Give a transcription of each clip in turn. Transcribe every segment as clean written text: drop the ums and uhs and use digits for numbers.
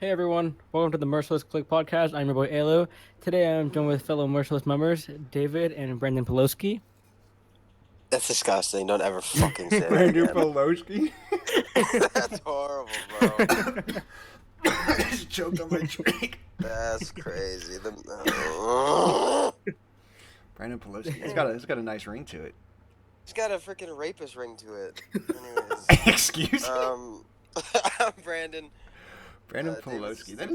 Hey everyone, welcome to the Merciless Click podcast. I'm your boy Alo. Today I'm joined with fellow Merciless members David and Brendan Pelosi. That's disgusting. Don't ever fucking say that Brandon again. Pelosi. That's horrible, bro. I just choked on my drink. That's crazy. Brandon Pelosi. It's got a nice ring to it. It's got a freaking rapist ring to it. Anyways, Excuse me. I'm Brandon. Brandon Pelosi. That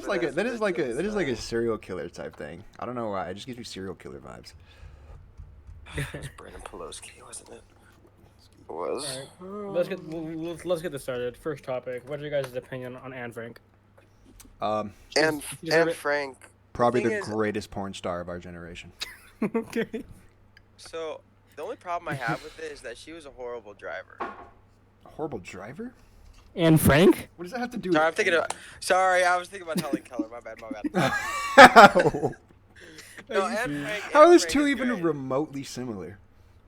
is like a serial killer type thing. I don't know why. It just gives me serial killer vibes. It was Brandon Pelosi, wasn't it? It was. Right. Let's get this started. First topic. What's your guys' opinion on Anne Frank? And Frank. Probably the thing is- greatest porn star of our generation. Okay. So the only problem I have with it is that she was a horrible driver. A horrible driver? Anne Frank? What does that have to do Sorry, with Sorry, I was thinking about Hellen Keller. My bad. How No, Anne Frank. are Anne those Frank two is even good. remotely similar?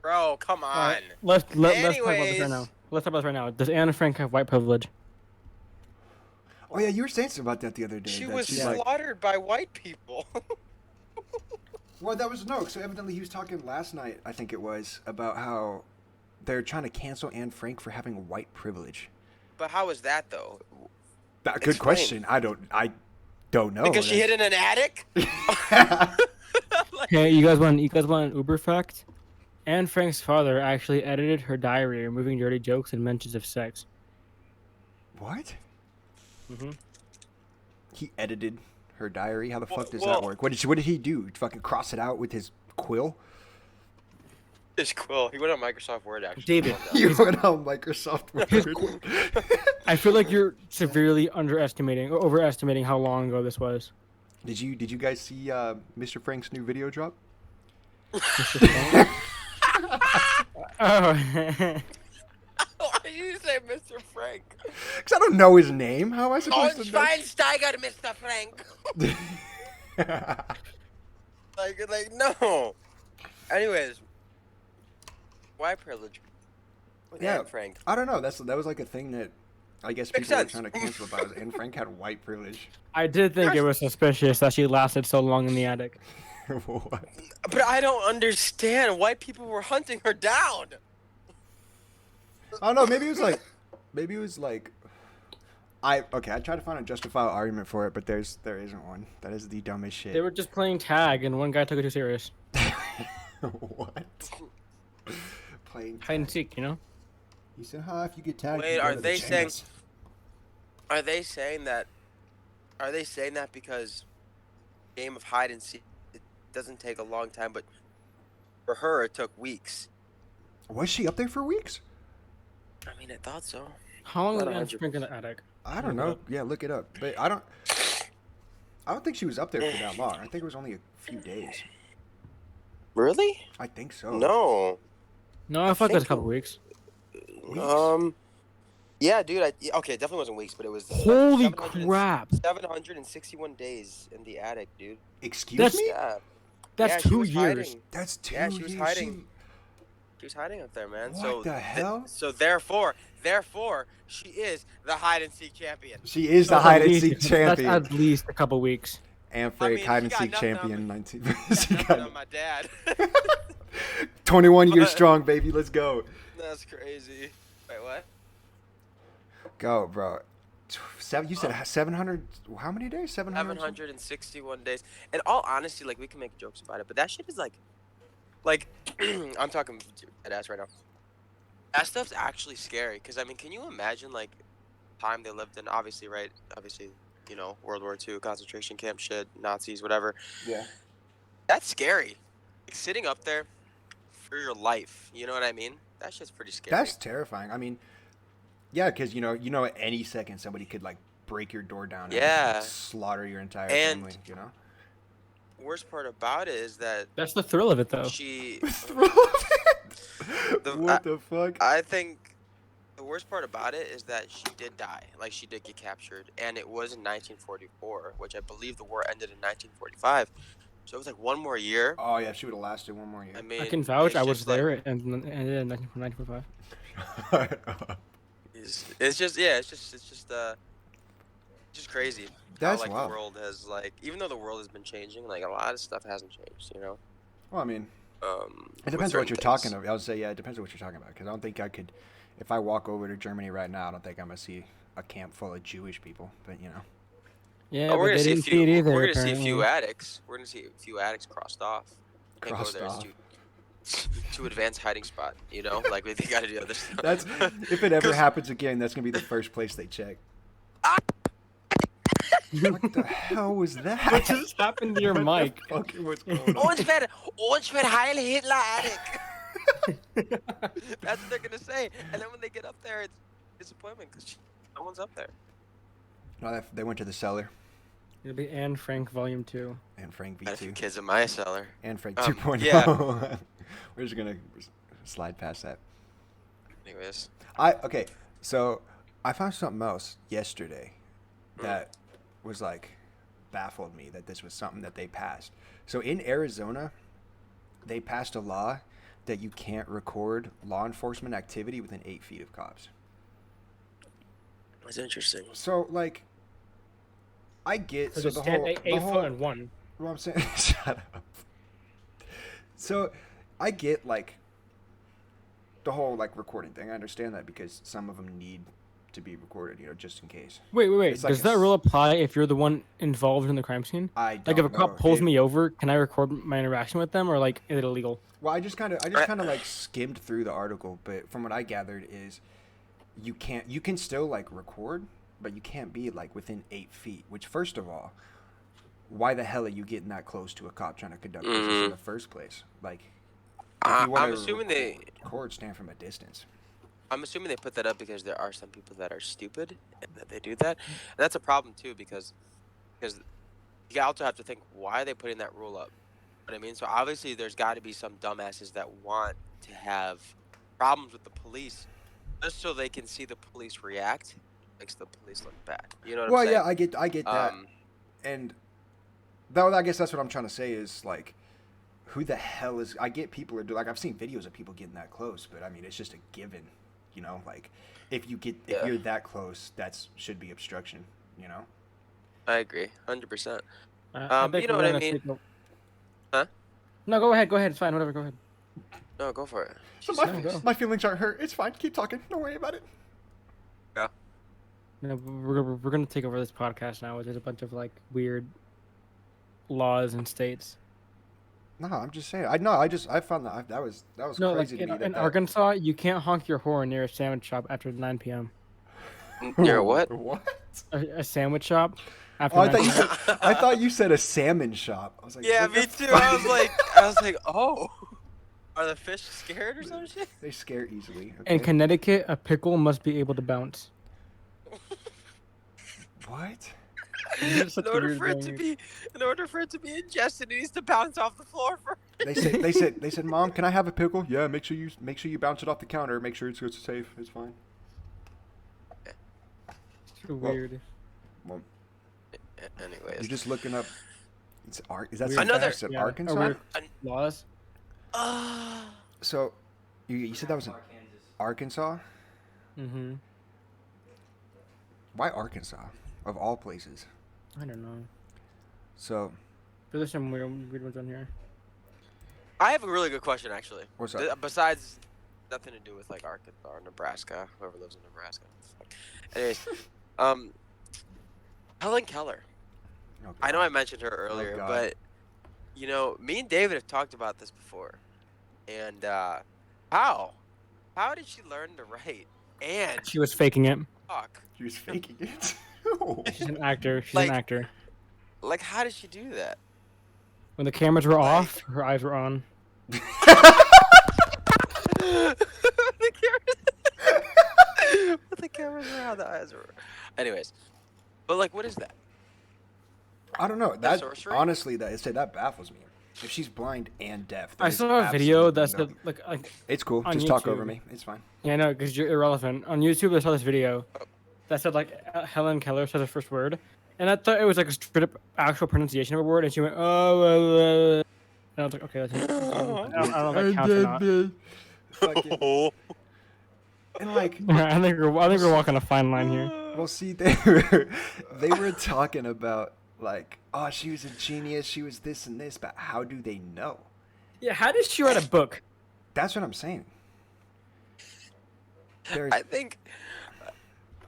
Bro, come on. Alright, let's talk about this right Anyways. now. Let's talk about this right now. Does Anne Frank have white privilege? Oh yeah, you were saying something about that the other day. She that was she's like, slaughtered by white people. well, that was no. So evidently he was talking last night, I think it was, about how they're trying to cancel Anne Frank for having white privilege. But how is that though? Good Explain. question. I don't know. Because she hid in an attic? Hey, you guys want an Uber fact? Anne Frank's father actually edited her diary, removing dirty jokes and mentions of sex. What? Mm-hmm. He edited her diary. How the fuck does well- that work? What did he do? Fucking cross it out with his quill? It's cool. He went on Microsoft Word actually. David. You went on Microsoft Word. I feel like you're severely underestimating or overestimating how long ago this was. Did you guys see Mr. Frank's new video drop? Oh, Why do you say Mr. Frank? Because I don't know his name. How am I supposed to know? Schweinsteiger, Mr. Frank. Like no. Anyways, white privilege with Yeah. Anne Frank. I don't know. That was like a thing that I guess Makes people were sense. trying to cancel about. Anne Frank had white privilege. I did think it was suspicious that she lasted so long in the attic. What? But I don't understand. White people were hunting her down. I don't know. Maybe it was like. I tried to find a justifiable argument for it, but there isn't one. That is the dumbest shit. They were just playing tag, and one guy took it too serious. What? Playing Hide and seek, you know? He said, if you get tagged." Wait, you go are to the they saying- chambers." Are they saying that because game of hide and seek it doesn't take a long time, but for her it took weeks? Was she up there for weeks? I mean, I thought so. How long was Not Anne 100%. Frank in the attic? I don't know. Yeah, look it up. But I don't think she was up there for that long. I think it was only a few days. Really? I think so. No. No, I thought it was a think- couple weeks. Weeks? Yeah, dude. Okay, it definitely wasn't weeks, but it was. Holy 700 crap! 761 days in the attic, dude. Excuse That's- me? Yeah. That's Yeah, she 2 was years. hiding. That's 2 Yeah, she was years. hiding. She was hiding up there, man. What so the hell? So therefore, she is the hide and seek champion. She is the That's hide at and least- seek champion. That's at least a couple weeks. Anne Frank, mean, hide she and got seek nothing on champion. me. 19. she Nothing got on my dad. 21 years strong, baby. Let's go. That's crazy. Wait, what? Go, bro. You said 700. How many days? 700. 761 days. In all honesty, like we can make jokes about it, but that shit is like, I'm talking dead ass right now. That stuff's actually scary. Cause I mean, can you imagine like time they lived in? Obviously, right? Obviously, you know, World War II, concentration camp shit, Nazis, whatever. Yeah. That's scary. Like, sitting up there for your life. You know what I mean? That shit's pretty scary. That's terrifying. I mean, yeah, because you know, at any second somebody could like break your door down. Yeah. And slaughter your entire And- family. You know. Worst part about it is that That's the thrill of it, though. she. What the fuck? I think the worst part about it is that she did die. Like, she did get captured. And it was in 1944, which I believe the war ended in 1945. So it was like one more year. Oh yeah, she would have lasted one more year. I mean, I can vouch. it's I was just, like, there and ended in 1945. It's just just crazy how That's like wild. the world has like, even though the world has been changing, like a lot of stuff hasn't changed. You know. Well, I mean, it With depends on what certain you're things. talking about. I would say, yeah, it depends on what you're talking about. Because I don't think I could, if I walk over to Germany right now, I don't think I'm gonna see a camp full of Jewish people. But you know, Yeah, Oh, we're but gonna they see a didn't few. see it either. We're gonna see a few Apparently. addicts. We're gonna see a few addicts crossed off. Can't go crossed there. It's off. too advanced hiding spot. You know, like they got to do other stuff. That's if it ever 'Cause- happens again, that's gonna be the first place they check. What the hell was that? What just happened to your mic? Fucking what's going on? Ons ver Heil Hitler addict. That's what they're gonna say, and then when they get up there, it's disappointment because no one's up there. No, they went to the cellar. It'll be Anne Frank Volume 2. And Frank Got a few V2. kids in my cellar. And Frank 2.0. Yeah. We're just gonna slide past that. Anyways, Okay, so I found something else yesterday that was like baffled me that this was something that they passed. So in Arizona, they passed a law that you can't record law enforcement activity within 8 feet of cops. that's interesting. So like, I get So so just the whole eight the whole, foot and one. What I'm saying, shut up. So I get like the whole like recording thing. I understand that because some of them need to be recorded, you know, just in case. Wait. It's like Does that rule apply if you're the one involved in the crime scene? I don't Like if a cop know. pulls me over, can I record my interaction with them, or like is it illegal? Well, I just kind of like skimmed through the article, but from what I gathered is you can still like record, but you can't be like within 8 feet. Which, first of all, why the hell are you getting that close to a cop trying to conduct business in the first place? Like, if you I'm assuming record, stand from a distance. I'm assuming they put that up because there are some people that are stupid and that they do that. And that's a problem too because you also have to think, why are they putting that rule up? You know what I mean? So obviously there's got to be some dumbasses that want to have problems with the police just so they can see the police react. Makes the police look bad. You know what I'm saying? Well, yeah, I get that. And though I guess that's what I'm trying to say is like, who the hell is? I get people are like I've seen videos of people getting that close, but I mean it's just a given, you know. Like if you're that close, should be obstruction, you know. I agree, 100%. I think You know we're what I gonna mean? take a- Huh? No, go ahead. It's fine. Whatever. Go ahead. No, go for it. So go. my feelings aren't hurt. It's fine. Keep talking. Don't worry about it. Yeah. No, we're gonna take over this podcast now. There's a bunch of like weird laws and states. No, I'm just saying. I found that was No, crazy like to me. in Arkansas, you can't honk your horn near a sandwich shop after 9 p.m. You're what? What? A sandwich shop after Oh, 9 p.m. I thought you said a salmon shop. I was like, Yeah, what the me too. fuck? I was like, oh, are the fish scared or some shit? They scare easily. In Okay. Connecticut, a pickle must be able to bounce. What? Such In a order weird for it thing. to be ingested, it needs to bounce off the floor first. They said, Mom, can I have a pickle? Yeah, make sure you bounce it off the counter. Make sure it's safe. It's fine. Too weird. Well, Anyways, you're just looking up. Is that Weird. so Another- fast? Yeah, Arkansas? weird laws. So, you said that was in Arkansas? Mm-hmm. Why Arkansas, of all places? I don't know. So, But there's some weird ones on here. I have a really good question actually. What's up? Besides, nothing to do with like Arkansas or Nebraska. Whoever lives in Nebraska. Anyways, Hellen Keller. oh, I know God. I mentioned her earlier, God. but you know, me and David have talked about this before. And how did she learn to write and She was faking it. talk? She was faking it. She's an actor. She's Like- an actor. Like, how did she do that? When the cameras were off, her eyes were on. The cameras were how the eyes were. Anyways, but like, what is that? I don't know. That sorcery? honestly, that baffles me. If she's blind and deaf, I there is saw a video that absolutely said like it's cool. on Just talk YouTube. over me. It's fine. yeah, no, because you're irrelevant. On YouTube, I saw this video that said like Hellen Keller said the first word, and I thought it was like a straight up actual pronunciation of a word, and she went and I was like, okay, that's it. I don't know if that counts or not. Fucking- and like I think we're walking a fine line here. Well, see, they were talking about like, oh, she was a genius, she was this and this, but how do they know? Yeah, how did she write a book? That's what I'm saying. There's, I think.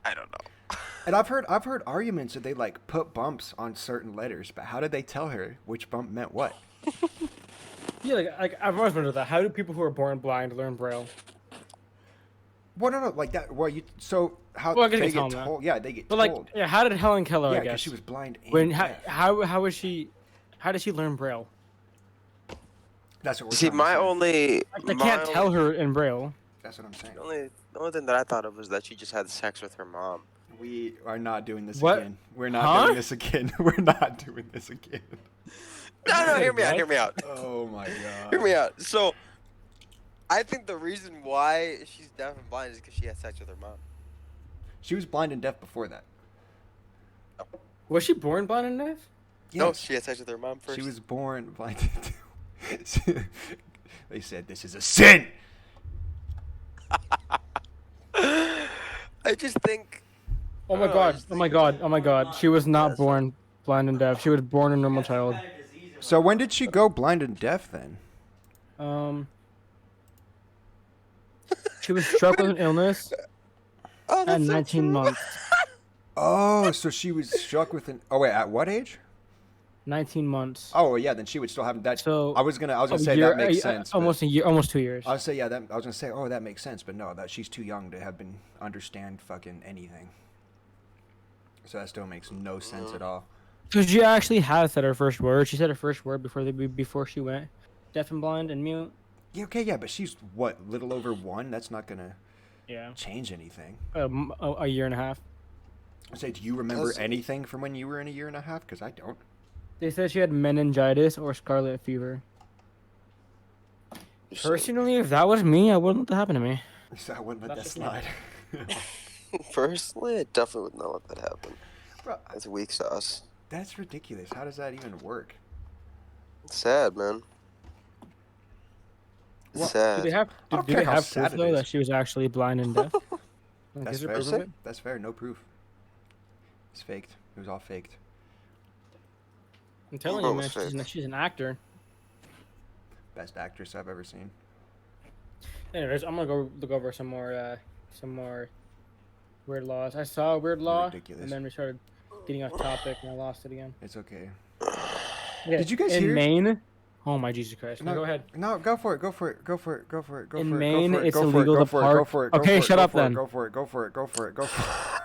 I don't know. and I've heard arguments that they like put bumps on certain letters, but how did they tell her which bump meant what? Yeah, like I've always wondered that. How do people who are born blind learn Braille? Well, no, like that. Well, you so how Well, I guess they they tell get them that. told? Yeah, they get But like, told. yeah, how did Helen Keller? Yeah, I because guess she was blind. And when deaf. how was she? How did she learn Braille? That's what we're See, trying to my say. only. I can't tell her in Braille. That's what I'm saying. The only thing that I thought of was that she just had sex with her mom. We are not doing this What? again. We're not Huh? doing this again. We're not doing this again. No, hear me out. What? Hear me out. Oh my god. Hear me out. So, I think the reason why she's deaf and blind is because she had sex with her mom. She was blind and deaf before that. Was she born blind and deaf? No, Yes. she had sex with her mom first. She was born blind and deaf. They said this is a sin. I just think. Oh my I god! just Oh my think- god! Oh my god! She was not born blind and deaf. She was born a normal child. So when did she go blind and deaf then? She was struck with an illness Oh, at that's so 19 true. months. Oh, so she was struck with an. Oh wait, at what age? 19 months. Oh yeah, then she would still have that. So I was gonna a say year- that makes sense. but- Almost a year, almost 2 years. I was say yeah. I was gonna say oh that makes sense, but no, that she's too young to have been understand fucking anything. So that still makes no sense at all. So she actually has said her first word. She said her first word before she went deaf and blind and mute. Yeah, okay, yeah, but she's what little over 1. That's not gonna Yeah. change anything. A year and a half. I say, do you remember That's- anything from when you were in a year and a half? Because I don't. They said she had meningitis or scarlet fever. Personally, if that was me, I wouldn't let that happen to me. So I wouldn't let that That's just me. slide. Personally, I definitely would not let that happen. Bro, That's weak sauce. that's ridiculous. How does that even work? It's sad, man. It's Well, sad. Do they have? I don't Do care they how have sad proof it though is. that she was actually blind and deaf? Like, That's is there fair. proof of it? That's fair. No proof. It's faked. It was all faked. I'm telling Bro, you, man, it's fake. she's an actor. Best actress I've ever seen. Anyways, I'm gonna go look over some more weird laws. I saw a weird law, Ridiculous. and then we started getting off topic, and I lost it again. It's okay. Okay, Did you guys in hear- Maine? Oh my Jesus Christ! No, go ahead. No, go for it. Go for it. Go for it. Go for it. Go In for it. Maine, go for it. it's go for illegal it. Go to for it. Go park- for it. Go Okay, for it. shut Go up for it. then. Go for it. Go for it. Go for it. Go for it.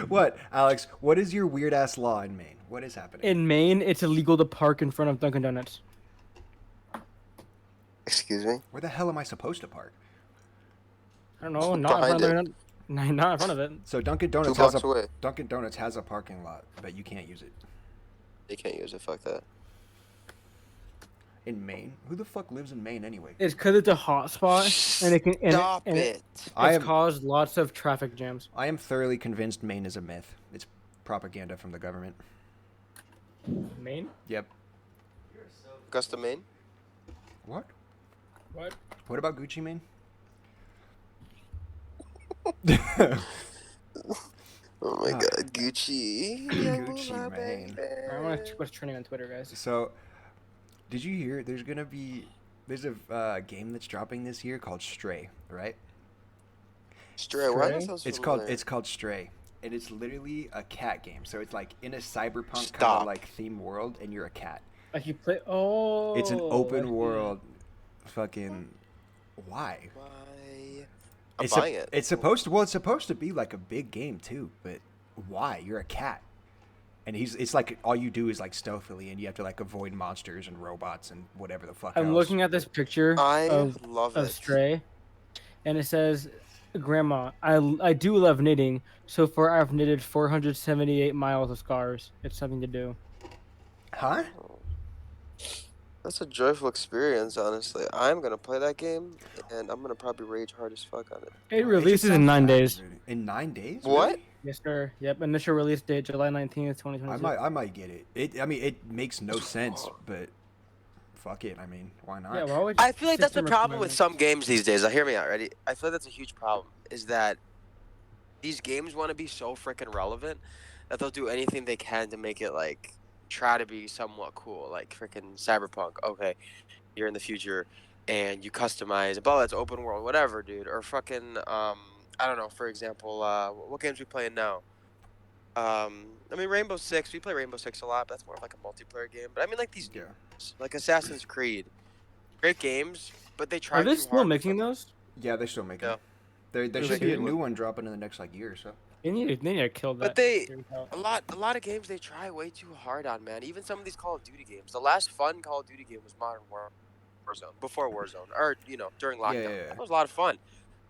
What, Alex? What is your weird ass law in Maine? What is happening? In Maine, it's illegal to park in front of Dunkin' Donuts. Excuse me? Where the hell am I supposed to park? I don't know, not in front Behind of it. Not in front of it. So Dunkin' 2 Donuts has blocks a away. Dunkin' Donuts has a parking lot, but you can't use it. You can't use it. Fuck that. In Maine? Who the fuck lives in Maine anyway? It's because it's a hot spot, and it can and Stop and it. I It's am caused lots of traffic jams. I am thoroughly convinced Maine is a myth. It's propaganda from the government. Maine? Yep. Augusta, Maine? What? What? What about Gucci Mane? Oh my Ah. god, Gucci. Gucci Mane. I want to what's trending on Twitter, guys. So, did you hear? There's a game that's dropping this year called Stray, right? Stray, why Stray? does that sound It's called Stray, and it's literally a cat game. So it's like in a cyberpunk kind Stop. of like theme world, and you're a cat. Like you play. Oh. It's an I open see. world. Fucking. Why? Why? I'm It's buying it. It's supposed to. Well, it's supposed to be like a big game too, but why? You're a cat, and it's like all you do is like stealthily, and you have to like avoid monsters and robots and whatever the fuck. I'm else. looking at this picture I of love it. Stray, and it says, "Grandma, I do love knitting. So far, I've knitted 478 miles of scarves. It's something to do." Huh? That's a joyful experience, honestly. I'm gonna play that game, and I'm gonna probably rage hard as fuck on it. It just releases in sounds 9 days. fascinating. In 9 days? What? Really? Yes, sir. Yep. Initial release date July 19th, I 2022. might get it. I mean, it makes no sense, but fuck it. I mean, why not? Yeah. Why would I feel like that's the system problem with recommend some games these days. Hear me out, ready? I feel like that's a huge problem. Is that these games want to be so freaking relevant that they'll do anything they can to make it like try to be somewhat cool. Like freaking Cyberpunk. Okay, you're in the future and you customize, blah, it's open world, whatever, dude. Or fucking I don't know. For example, what games we playing now? I mean Rainbow Six. We play Rainbow Six a lot, but that's more of like a multiplayer game. But I mean like these Yeah. games, like Assassin's Creed, great games, but they Are try they too still hard. making those? Yeah, they're still making. Yeah. There Ooh, should be a shit. new one dropping in the next like year or so. They need to kill But that. they series out. a lot of games they try way too hard on, man. Even some of these Call of Duty games. The last fun Call of Duty game was Warzone, before Warzone, or during Yeah, lockdown. yeah, yeah. That was a lot of fun.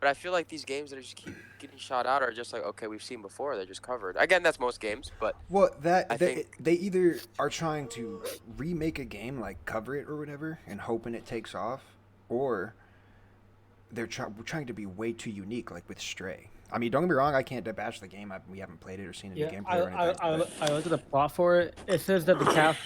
But I feel like these games that are just keep getting shot out are just like, okay, we've seen before. They're just covered. Again, that's most games, but Well, I they think they either are trying to remake a game, like cover it or whatever, and hoping it takes off, or they're trying to be way too unique, like with Stray. I mean, don't get me wrong, I can't bash the game. We haven't played it or seen any Yeah, gameplay or anything. but- I looked at the plot for it. It says that the cat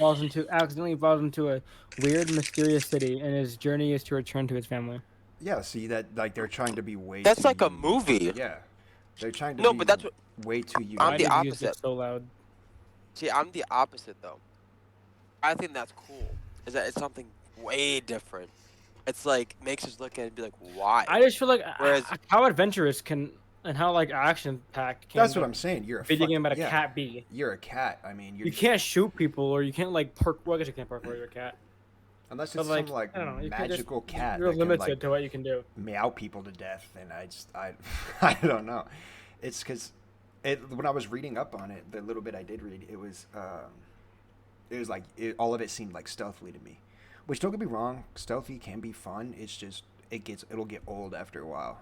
accidentally falls into a weird, mysterious city, and his journey is to return to his family. yeah, see that like they're trying to be way. that's too like a unique. movie. Yeah, they're trying to No, be but that's what way too unique. I'm Why the did you get opposite. so loud? See. I'm the opposite though. I think that's cool. Is that it's something way different. It's like makes us look at it and be like, why? I just feel like Whereas- how adventurous can and how like action packed can That's what a I'm saying. You're a video fuck- game about a yeah, cat be. You're a cat. I mean, You can't shoot people or you can't like park. Well, I guess you can't park where you're a cat. unless But it's like some like I don't know, you can just- magical cat You're that can limited like to what you can do. meow people to death, and I don't know. It's because when I was reading up on it, the little bit I did read, it was like all of it seemed like stealthily to me. Which don't get me wrong, stealthy can be fun. It's just it'll get old after a while,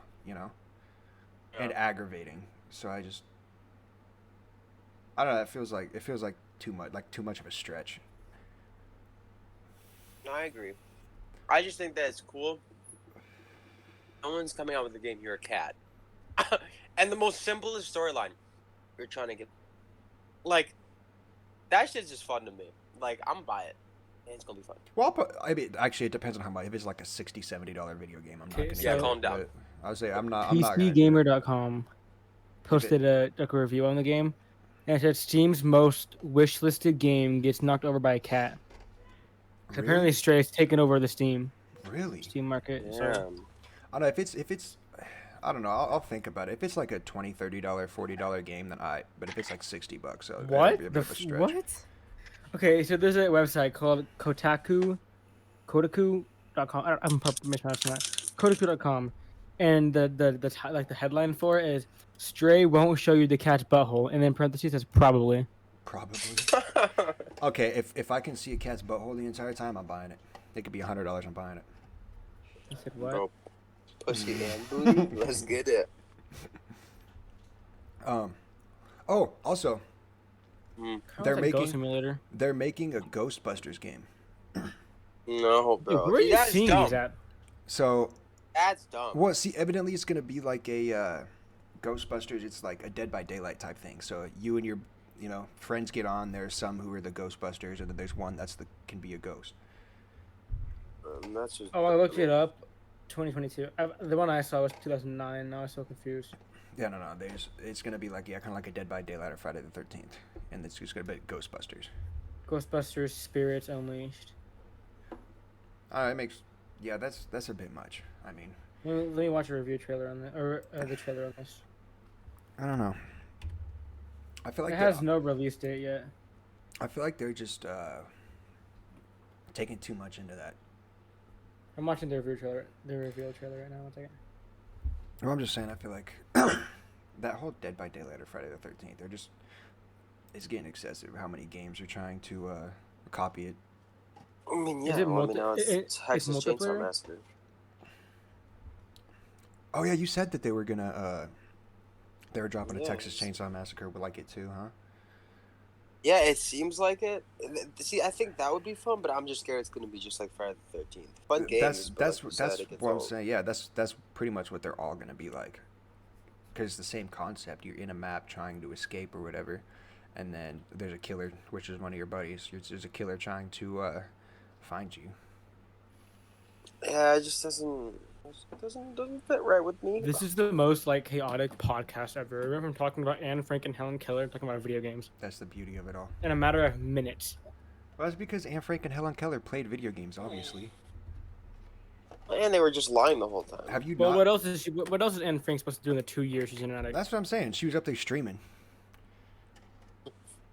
and aggravating. So I don't know. It feels like too much of a stretch. No, I agree. I just think that it's cool. Someone's coming out with a game. You're a cat, and the most simplest storyline. You're trying to get, like, that shit's just fun to me. Like, I'm buy it, and it's gonna be fun. Well, I mean, actually, it depends on how much. If it's like a $60, $70 video game, I'm not Okay, gonna. so- get it, calm down. but I would say I'm not gonna. do it. PCgamer.com posted a review on the game, and it said Steam's most wish-listed game gets knocked over by a cat. 'Cause apparently, Stray has taken over the Steam Really? market. So Yeah. I don't know if it's I don't know. I'll think about it. If it's like a $20, $30, $40 game, then but if it's like $60, so that'd what be a the bit of a stretch. what? Okay, so there's a website called Kotaku.com. I'm mispronouncing that. Kotaku.com, and the headline for it is "Stray won't show you the cat's butthole," and then parentheses says probably. Probably. Okay, if I can see a cat's butthole the entire time, I'm buying it. It could be $100. I'm buying it. I said what? Bro, pussy and booty. Let's get it. Oh, also, Mm. They're they're Ghost making Simulator. they're making a Ghostbusters game. No, Dude, bro. where are you That's seeing dumb. these at? So, That's dumb. well, see, evidently it's gonna be like a Ghostbusters. It's like a Dead by Daylight type thing. So you and your friends get on. There's some who are the Ghostbusters, and then there's one can be a ghost. That's just. Oh, I looked it up. 2022. The one I saw was 2009. Now I'm so confused. Yeah, no. It's gonna be like kind of like a Dead by Daylight or Friday the 13th, and it's just gonna be Ghostbusters. Ghostbusters Spirits Unleashed. It makes that's a bit much. I mean, Let me watch a review trailer on the trailer on this. I don't know. I feel like It has no release date yet. I feel like they're just taking too much into that. I'm watching the review trailer right now. One second. Well, I'm just saying. I feel like that whole Dead by Daylight or Friday the 13th, it's getting excessive. How many games are trying to copy it? I mean, yeah. Is it Well, I mean, now it's it's Texas Chainsaw multiplayer? Massacre. Oh yeah, you said that they were gonna they were dropping a Texas Yes. Chainsaw Massacre with like it too, huh? Yeah, it seems like it. See, I think that would be fun, but I'm just scared it's gonna be just like Friday the 13th. Fun games. That's what I'm saying. Yeah, that's pretty much what they're all gonna be like. Because it's the same concept. You're in a map trying to escape or whatever, and then there's a killer, which is one of your buddies. There's a killer trying to find you. Yeah, it just doesn't. It doesn't fit right with me. This is the most like chaotic podcast ever. I remember talking about Anne Frank and Helen Keller talking about video games That's the beauty of it all. in a matter of minutes. Well, that's because Anne Frank and Helen Keller played video games, obviously. And they were just lying the whole time. Have you Well, not? what else is what else is Anne Frank supposed to do in the 2 years she's in an attic? That's what I'm saying. She was up there streaming.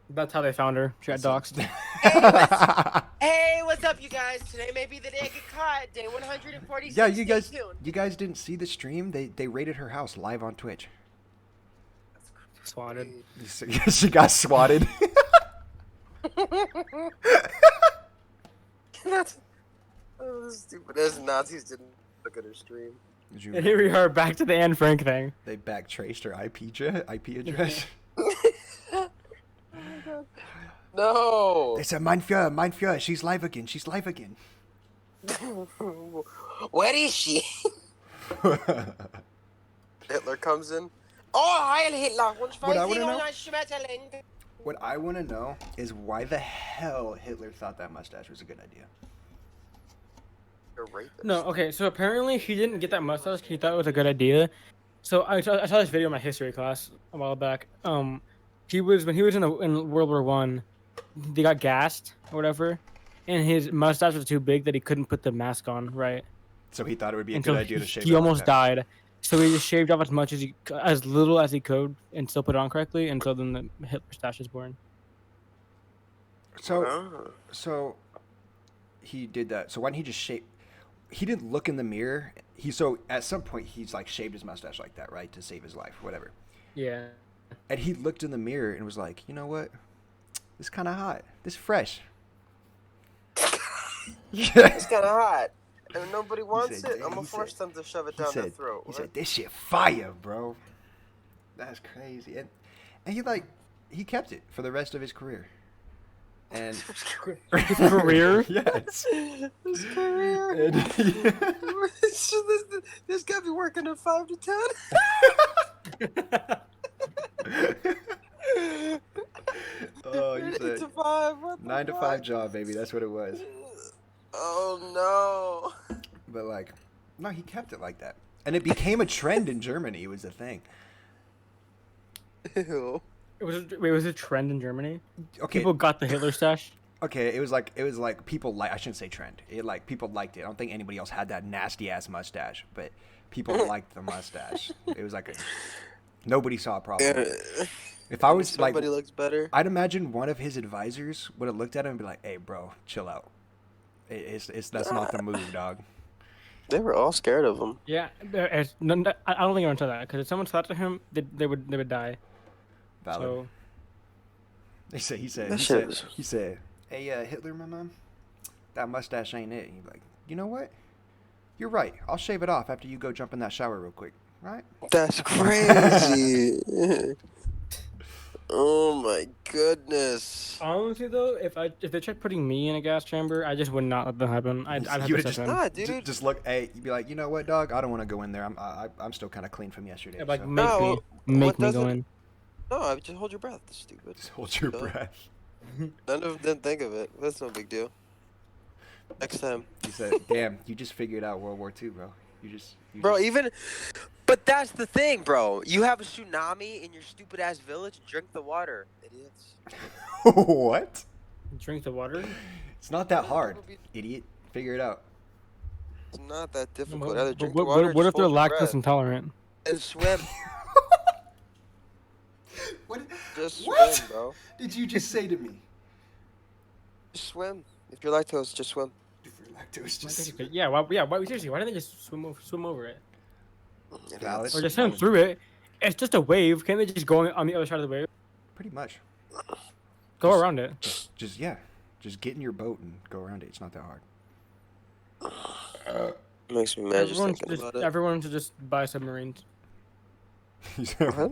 That's how they found her. She got doxxed. Hey, what's up, you guys? Today may be the day I get caught. Day 146. Yeah, you guys, Stay tuned. you guys didn't see the stream. They raided her house live on Twitch. Swatted. She got swatted. That's stupid. As Nazis didn't look at her stream. And here we are back to the Anne Frank thing. They back traced her IP address. No. They said, Mein Führer, she's live again. She's live again. Where is she? Hitler comes in. Oh, Heil Hitler. What I wanna know? What I want to know is why the hell Hitler thought that mustache was a good idea. You're a rapist. No, okay, so apparently he didn't get that mustache. He thought it was a good idea. So I saw this video in my history class a while back. When he was in World War I, they got gassed or whatever, and his mustache was too big that he couldn't put the mask on right. So he thought it would be a And good so idea to shave. he it almost like that. died. So he just shaved off as little as he could, and still put it on correctly. And so then the Hitler stash is born. So he did that. So why didn't he just shave? He didn't look in the mirror. So at some point he's like shaved his mustache like that, right, to save his life, whatever. Yeah. And he looked in the mirror and was like, you know what? This is kind of hot. This is fresh. It's kind of hot. And nobody wants said- it. I'm gonna he force said- them to shove it He down their said, throat. he said, this shit fire, bro. That's crazy. And he kept it for the rest of his career. And His career? yes. His career. And This guy be working at 5 to 10. Oh, you 8 said to 5. What the 9 to fuck? 5 job, baby. That's what it was. Oh But like, no, he kept it like that, and it became a trend in Germany. It was a thing. no. Ew. It was a trend in Germany. Okay, People got the Hitler stash. okay. It was like people like. I shouldn't say trend. It like people liked it. I don't think anybody else had that nasty ass mustache, but people liked the mustache. It was like nobody saw a problem. with it. If I was like, Somebody looks better. I'd imagine one of his advisors would have looked at him and be like, "Hey, bro, chill out. That's not the move, dog." They were all scared of him. Yeah, I don't think everyone said that because if someone slapped at him, they would die. Valid. So He That shit was- said, hey, Hitler, my mom, that mustache ain't it. And he's like, you know what? You're right. I'll shave it off after you go jump in that shower real quick, right? That's crazy. Oh my goodness. honestly though, if they tried putting me in a gas chamber, I just would not let that happen. I'd have You to would step just- in. Nah, dude. Just look, hey, you'd be like, you know what, dog? I don't want to go in there. I'm still kind of clean from yesterday. Yeah, like so make No, me what go doesn't- in. No, I would just hold your breath. Stupid. just hold your Duh. breath. None of them didn't think of it. That's no big deal. Next time. He said, damn, you just figured out World War II, bro. Bro, but that's the thing, bro. You have a tsunami in your stupid ass village. Drink the water, idiots. What? Drink the water. It's not that hard, idiot. Figure it out. It's not that difficult. What, Either drink the what, water. or what if just they're hold your lactose breath intolerant? and swim. What? Just What? swim, bro. Did you just say to me? Just swim. If you're lactose, just swim. If you're lactose, just Yeah, seriously, why didn't they just swim over it? Valid. Or just swim through it? It's just a wave. Can't they just go on the other side of the wave? Pretty much. Go Just- around it. Just get in your boat and go around it. It's not that hard. Makes me mad just Everyone thinking should just, about it. everyone should just buy submarines. You said, What?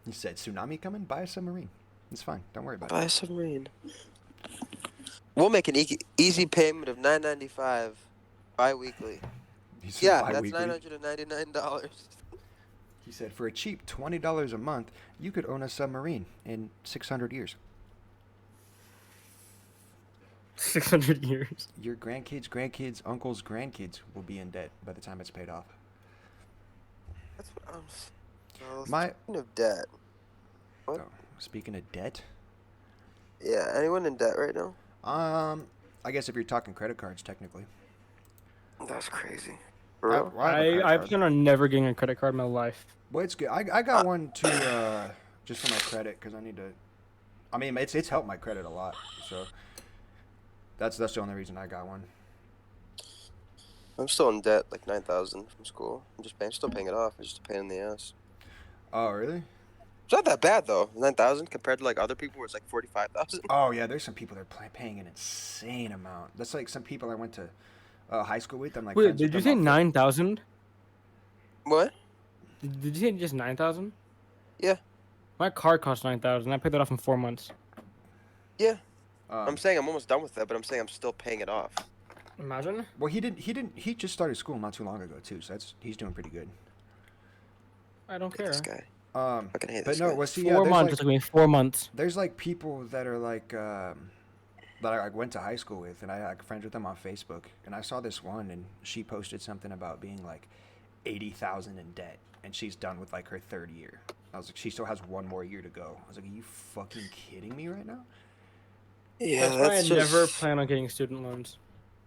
you said tsunami coming? Buy a submarine. It's fine. Don't worry about Buy a submarine. We'll make an easy payment of $9.95 bi-weekly. it. He said Yeah, bi-weekly. that's $999. He said for a cheap $20 a month, you could own a submarine in 600 years. 600 years. Your grandkids, uncles, grandkids will be in debt by the time it's paid off. That's what I'm. So, My speaking of debt. What? oh, speaking of debt, Yeah, anyone in debt right now? I guess if you're talking credit cards, technically. That's crazy. For real? I have a credit I card. plan on never getting a credit card in my life. Well, it's good. I got one to just for my credit because I need to. I mean, it's helped my credit a lot. So that's the only reason I got one. I'm still in debt, like 9,000 from school. I'm still paying it off. It's just a pain in the ass. Oh, really? It's not that bad though. 9,000 compared to like other people where it's like 45,000. Oh yeah, there's some people that are paying an insane amount. That's like some people I went to high school with. I'm like, Wait, friends with did you them say off 9,000? What? Did you say just 9,000? Yeah. My car cost 9,000. I paid that off in 4 months. Yeah. Um, I'm saying I'm almost done with that, but I'm saying I'm still paying it off. Imagine. well, he just started school not too long ago too, so he's doing pretty good. I don't Hate care. this guy. Fucking hate but this no, guy. well, see, yeah, 4 there's months. like, It took me 4 months. there's like people that are like that I went to high school with, and I like friends with them on Facebook, and I saw this one, and she posted something about being like 80,000 in debt, and she's done with like her third year. I was like, she still has one more year to go. I was like, are you fucking kidding me right now? Yeah, That's why I that's never just. plan on getting student loans.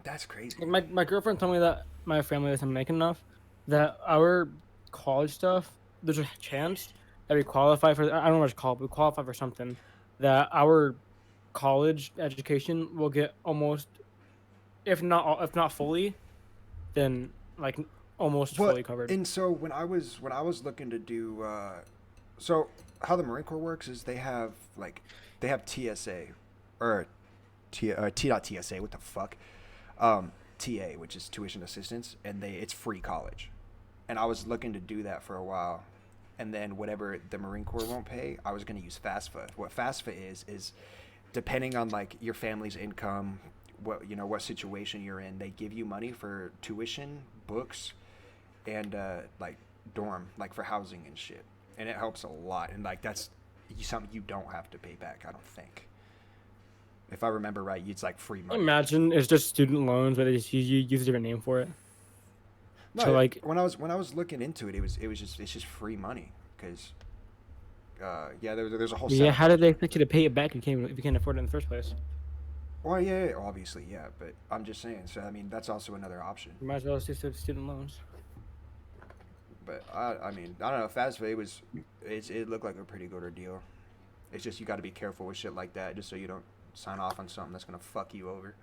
That's crazy. My girlfriend told me that my family isn't making enough, that our college stuff, there's a chance that we qualify for, I don't know what it's called, but we qualify for something, that our college education will get almost, if not fully, then like almost fully covered. And so when I was looking to do, so how the Marine Corps works is they have TSA or T.TSA. What the fuck? TA, which is tuition assistance, and it's free college. And I was looking to do that for a while, and then whatever the Marine Corps won't pay, I was going to use FAFSA. What FAFSA is depending on like your family's income, what situation you're in, they give you money for tuition, books, and like dorm, like for housing and shit, and it helps a lot. And like that's something you don't have to pay back, I don't think. If I remember right, it's like free money. Imagine it's just student loans, but they just you use a different name for it. No, So like, when I was looking into it, it's just free money because there's a whole yeah, setup. how did they expect you to pay it back if you can't afford it in the first place? Well, yeah, obviously, yeah, but I'm just saying. So I mean, that's also another option. You might as well just do student loans. But I mean, I don't know. FAFSA it looked like a pretty good deal. It's just you got to be careful with shit like that, just so you don't sign off on something that's gonna fuck you over.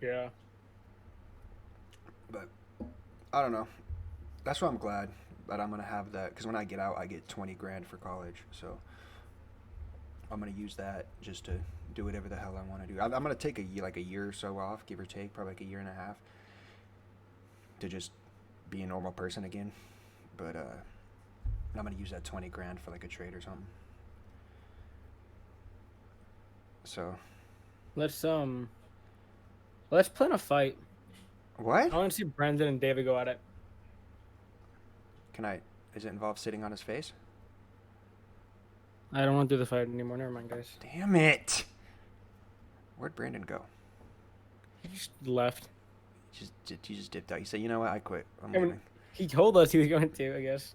Yeah. But I don't know. That's why I'm glad that I'm gonna have that, because when I get out, I get 20 grand for college. So I'm gonna use that just to do whatever the hell I want to do. I'm gonna take a year or so off, give or take, probably like a year and a half, to just be a normal person again. But I'm gonna use that 20 grand for like a trade or something. So Let's plan a fight. what? I want to see Brandon and David go at it. Is it involve sitting on his face? I don't want to do the fight anymore. Never mind, guys. Damn it! Where'd Brandon go? He just left. He just dipped out. He said, "You know what? I quit. I'm I mean, leaving." he told us he was going to, I guess.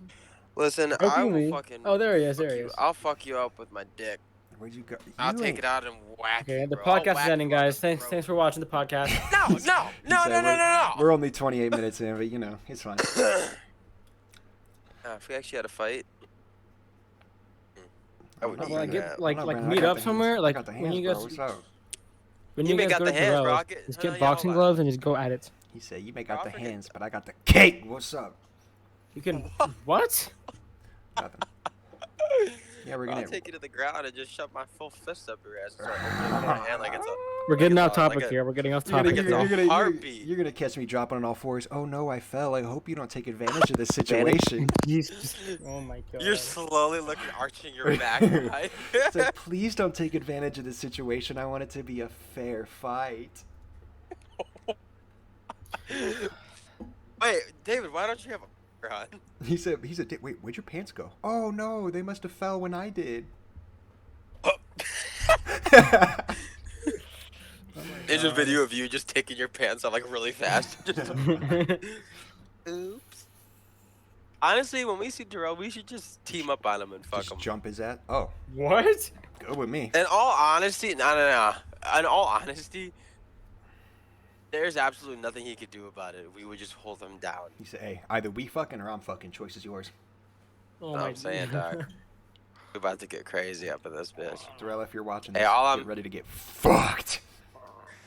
Listen, Open I me. will fucking. Oh, there he is. fuck There he you. is. I'll fuck you up with my dick. Where'd you go? I'll You take ain't- it out and whack Okay, you, the bro. I'll podcast is whack ending, you on guys. the Thanks throat. for watching the podcast. No, He said, no. We're only 28 minutes in, but you know, it's fine. If we actually had a fight, I would I'm Well, not like, Brandon. get like I'm not like Brandon. I meet got up the somewhere. hands. Like I got the when hands, you bro. guys What's up? when You you may guys got go the to hands, bro. Terrell's, I'll get- just no, get no, boxing hold on. gloves and just go at it. He said, "You may Bro, got I'll the forget- hands, but I got the cake. What's up?" You can what? Nothing. Yeah, we're I'll gonna. take you to the ground and just shove my full fist up your ass and start opening up my hand like it's a. We're getting it's off a- topic like a- here. We're getting off You're gonna topic get here. the heartbeat. You're gonna catch me dropping on all fours. Oh no, I fell. I hope you don't take advantage of this situation. Jesus. Oh my god. You're slowly looking, arching your back. Right? Said, please don't take advantage of this situation. I want it to be a fair fight. Wait, David, why don't you have a on? He said, wait, where'd your pants go? Oh no, they must have fell when I did. Oh my There's a video of you just taking your pants off like really fast. Just, oops. Honestly, when we see Darrell, we should just team up on him and fuck Just him. jump his ass. Oh, What? go with me. In all honesty, no. In all honesty, there's absolutely nothing he could do about it. We would just hold him down. He said, "Hey, either we fucking or I'm fucking. Choice is yours." Oh I'm my saying, dog. We're about to get crazy up in this bitch. Darrell, if you're watching Hey, this, all get I'm- ready to get fucked.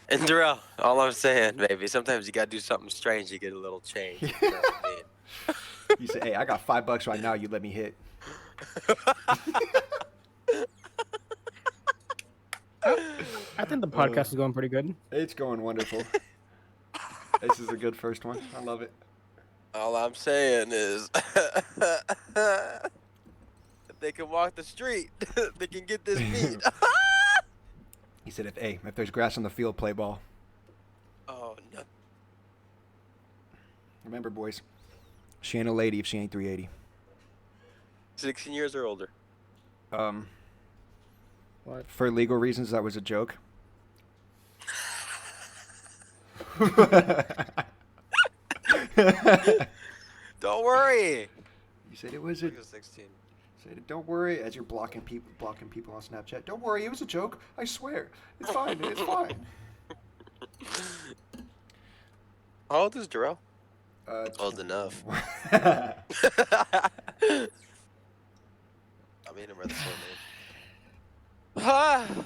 And Darrell, all I'm saying, baby, sometimes you gotta do something strange to get a little change. You know what I mean? You say, "Hey, I got $5 right now. You let me hit." I think the podcast is going pretty good. It's going wonderful. This is a good first one. I love it. All I'm saying is, if they can walk the street, they can get this meat. He said, "If there's grass on the field, play ball." Oh no! Remember, boys, she ain't a lady if she ain't 380. 16 years or older. What? For legal reasons, that was a joke. Don't worry. You said it was a. Look at 16. Said, "Don't worry," as you're blocking people on Snapchat. "Don't worry, it was a joke. I swear, it's fine. It's fine." How old is Darrell? Old enough. enough. I mean, I'm rather slow, man.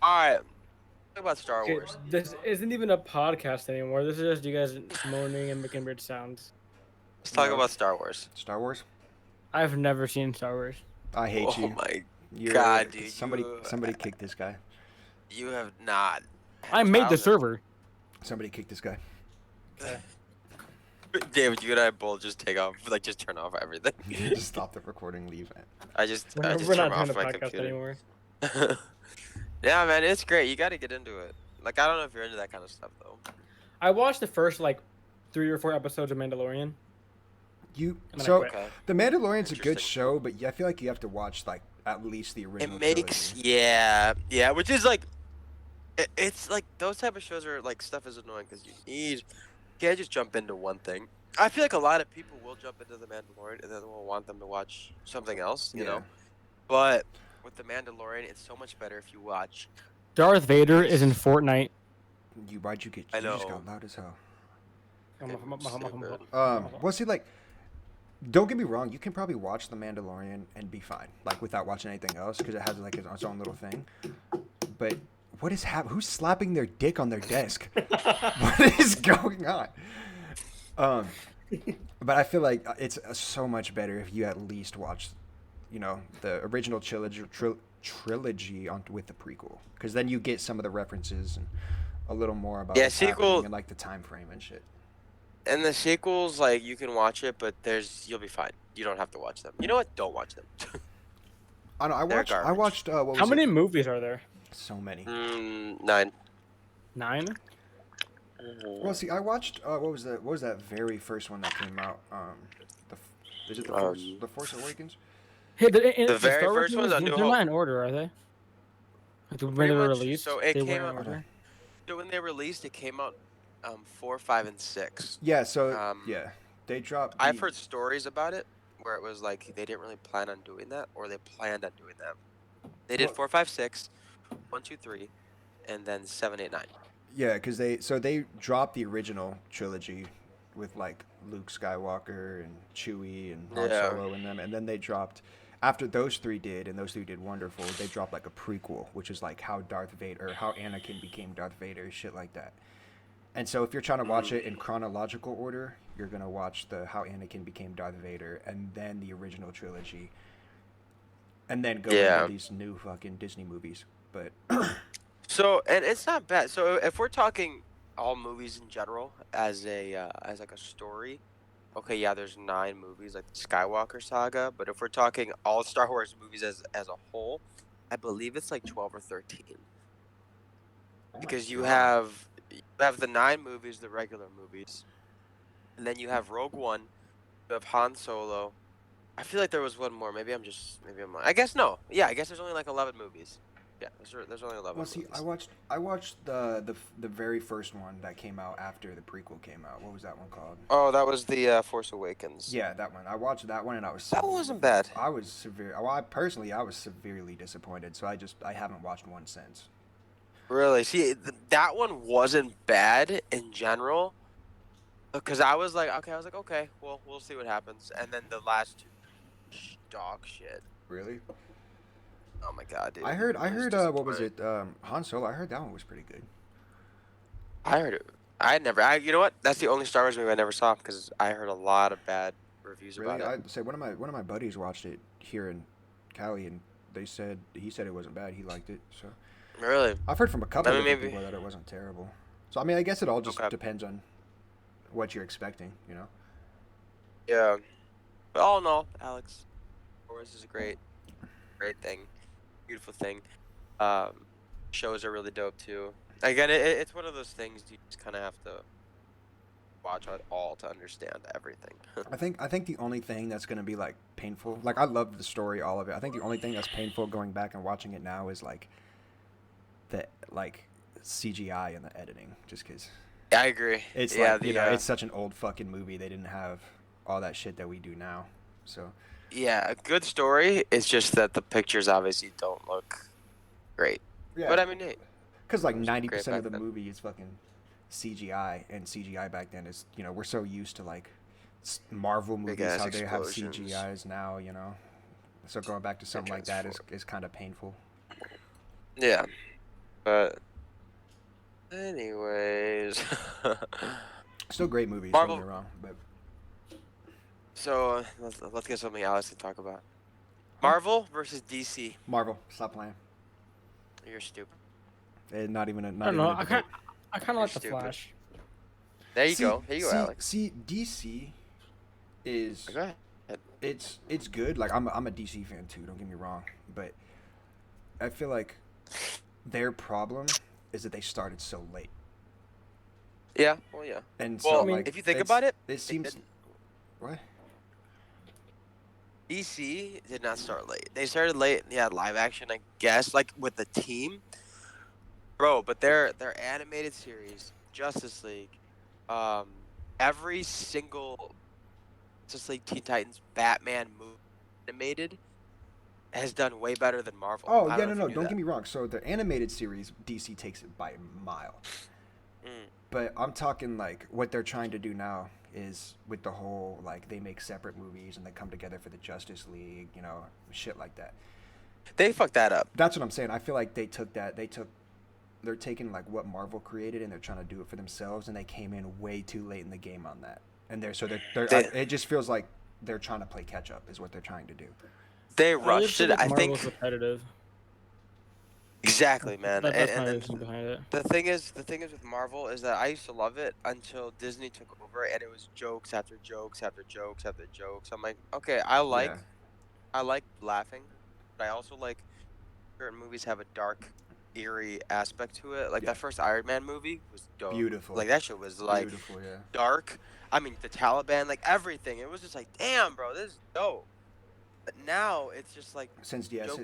Alright. Talk about Star Okay, Wars. this isn't even a podcast anymore. This is just you guys moaning and making weird sounds. Let's talk No. about Star Wars. Star Wars. I've never seen Star Wars. I hate Oh you. my You're- God, dude, Somebody kick this guy. You have not. I made the childhood. server. Somebody kick this guy. David, you and I both just take off, like, just turn off everything. Just stop the recording. Leave it. I just We're turn not off doing a my podcast computer. anymore. Yeah, man, it's great. You got to get into it. Like, I don't know if you're into that kind of stuff though. I watched the first like 3 or 4 episodes of Mandalorian. You And then I so quit. Okay. The Mandalorian's a good Interesting. show, but I feel like you have to watch like at least the original. It makes trilogy. yeah, which is like, it's like those type of shows are like stuff is annoying because you can't just jump into one thing. I feel like a lot of people will jump into the Mandalorian and then will want them to watch something else, you know. But with the Mandalorian, it's so much better if you watch. Darth Vader is in Fortnite. Why'd you get? I You just know. got loud as hell. Stupid. Well, see, like, don't get me wrong. You can probably watch The Mandalorian and be fine, like, without watching anything else, because it has like its own little thing. But what is happening? Who's slapping their dick on their desk? What is going on? But I feel like it's so much better if you at least watch, the original trilogy on with the prequel, because then you get some of the references and a little more about what's happening sequel- and like the time frame and shit. And the sequels, like you can watch it, but you'll be fine. You don't have to watch them. You know what? Don't watch them. I know. I They're watched. I garbage. watched. What was How many it? movies are there? So many. 9. 9? Well, see, I watched. What was that? What was that very first one that came out? Is it the Force? The Force Awakens? Hey, the very Star Wars first one's movies, A New they're not Hope. in order, are they? Like when Pretty they were much, released, so it they came weren't in out- order. So when they released, it came out 4, 5, and 6. Yeah. So Um, yeah, they dropped. I've the- heard stories about it where it was like they didn't really plan on doing that, or they planned on doing that. They did Well- 4, 5, 6, 1, 2, 3, and then 7, 8, 9. Yeah, because they dropped the original trilogy with like Luke Skywalker and Chewie and Han Yeah. Solo in them, and then they dropped after those three did, and those three did wonderful. They dropped like a prequel, which is like how Darth Vader or how Anakin became Darth Vader, shit like that. And so if you're trying to watch it in chronological order, you're gonna watch the how Anakin became Darth Vader, and then the original trilogy, and then go Yeah. into these new fucking Disney movies. But So, and it's not bad. So if we're talking all movies in general as like a story, okay, yeah, there's 9 movies like the Skywalker saga. But if we're talking all Star Wars movies as a whole, I believe it's like 12 or 13. Because you have the 9 movies, the regular movies, and then you have Rogue One, you have Han Solo. I feel like there was one more. Maybe I'm lying. I guess no. Yeah, I guess there's only like 11 movies. Yeah, there's only 11 Well, see, movies. I watched the very first one that came out after the prequel came out. What was that one called? Oh, that was the Force Awakens. Yeah, that one. I watched that one and I was That wasn't bad. severe. Well, I was severely disappointed. So I haven't watched one since. Really? See, that one wasn't bad in general. Because I was like, okay, well, we'll see what happens. And then the last two, dog shit. Really? Oh my god, dude. I It was heard what was disappointing. it? Han Solo. I heard that one was pretty good. I heard it. You know what? That's the only Star Wars movie I never saw because I heard a lot of bad reviews Really? about it. I say one of my buddies watched it here in Cali and he said it wasn't bad. He liked it. So Really? I've heard from a couple I mean, different maybe. people that it wasn't terrible. So I mean, I guess it all just Okay. depends on what you're expecting, you know. Yeah. But all in all, Alex, Star Wars is a great thing, beautiful thing. Shows are really dope too. Again, it's one of those things you just kind of have to watch it all to understand everything. I think the only thing that's gonna be like painful, like I love the story, all of it. I think the only thing that's painful going back and watching it now is like the like CGI and the editing, just because I agree. it's Yeah, like it's such an old fucking movie. They didn't have all that shit that we do now. So yeah, a good story. It's just that the pictures obviously don't look great. yeah, But I mean, hey, because like it was great 90% of back the then. movie is fucking CGI, and CGI back then is we're so used to like Marvel Big movies ass how they have explosions. CGIs now, So going back to something like that Transform. is kind of painful. Yeah, but anyways, Still great movies, don't get Marvel. me wrong, but So let's get something else to talk about. Huh? Marvel versus DC. Marvel, stop playing. You're stupid. Not even a I not don't even know. a debate. I kind of You're like the stupid. Flash. There you go. Here you go, Alex. See, DC is Go ahead. it's good. Like I'm a DC fan too. Don't get me wrong, but I feel like their problem is that they started so late, Yeah. Well, yeah. and Well, so I mean, like if you think it's- about it, it seems what. DC did not start late. They started late. Yeah, live action, I guess, like with the team, bro. But their animated series, Justice League, every single Justice League, Teen Titans, Batman movie animated has done way better than Marvel. Oh I yeah, don't know if no, you knew don't that. get me wrong. So the animated series, DC takes it by a mile. Mm. But I'm talking like what they're trying to do now is with the whole like they make separate movies and they come together for the Justice League, shit like that. They fucked that up. That's what I'm saying. I feel like they're taking like what Marvel created and they're trying to do it for themselves, and they came in way too late in the game on that. And it just feels like they're trying to play catch up is what they're trying to do. They I just rushed feel it. like I Marvel's think repetitive. exactly, man. That's And my then reason behind it. the thing is with Marvel is that I used to love it until Disney took over and it was jokes after jokes after jokes after jokes. I'm like, okay, I like laughing, but I also like certain movies have a dark, eerie aspect to it. Like Yeah. that first Iron Man movie was dope. Beautiful. Like that shit was like Beautiful, yeah. dark. I mean, the Taliban, like everything. It was just like, damn, bro, this is dope. But now it's just like Since yes,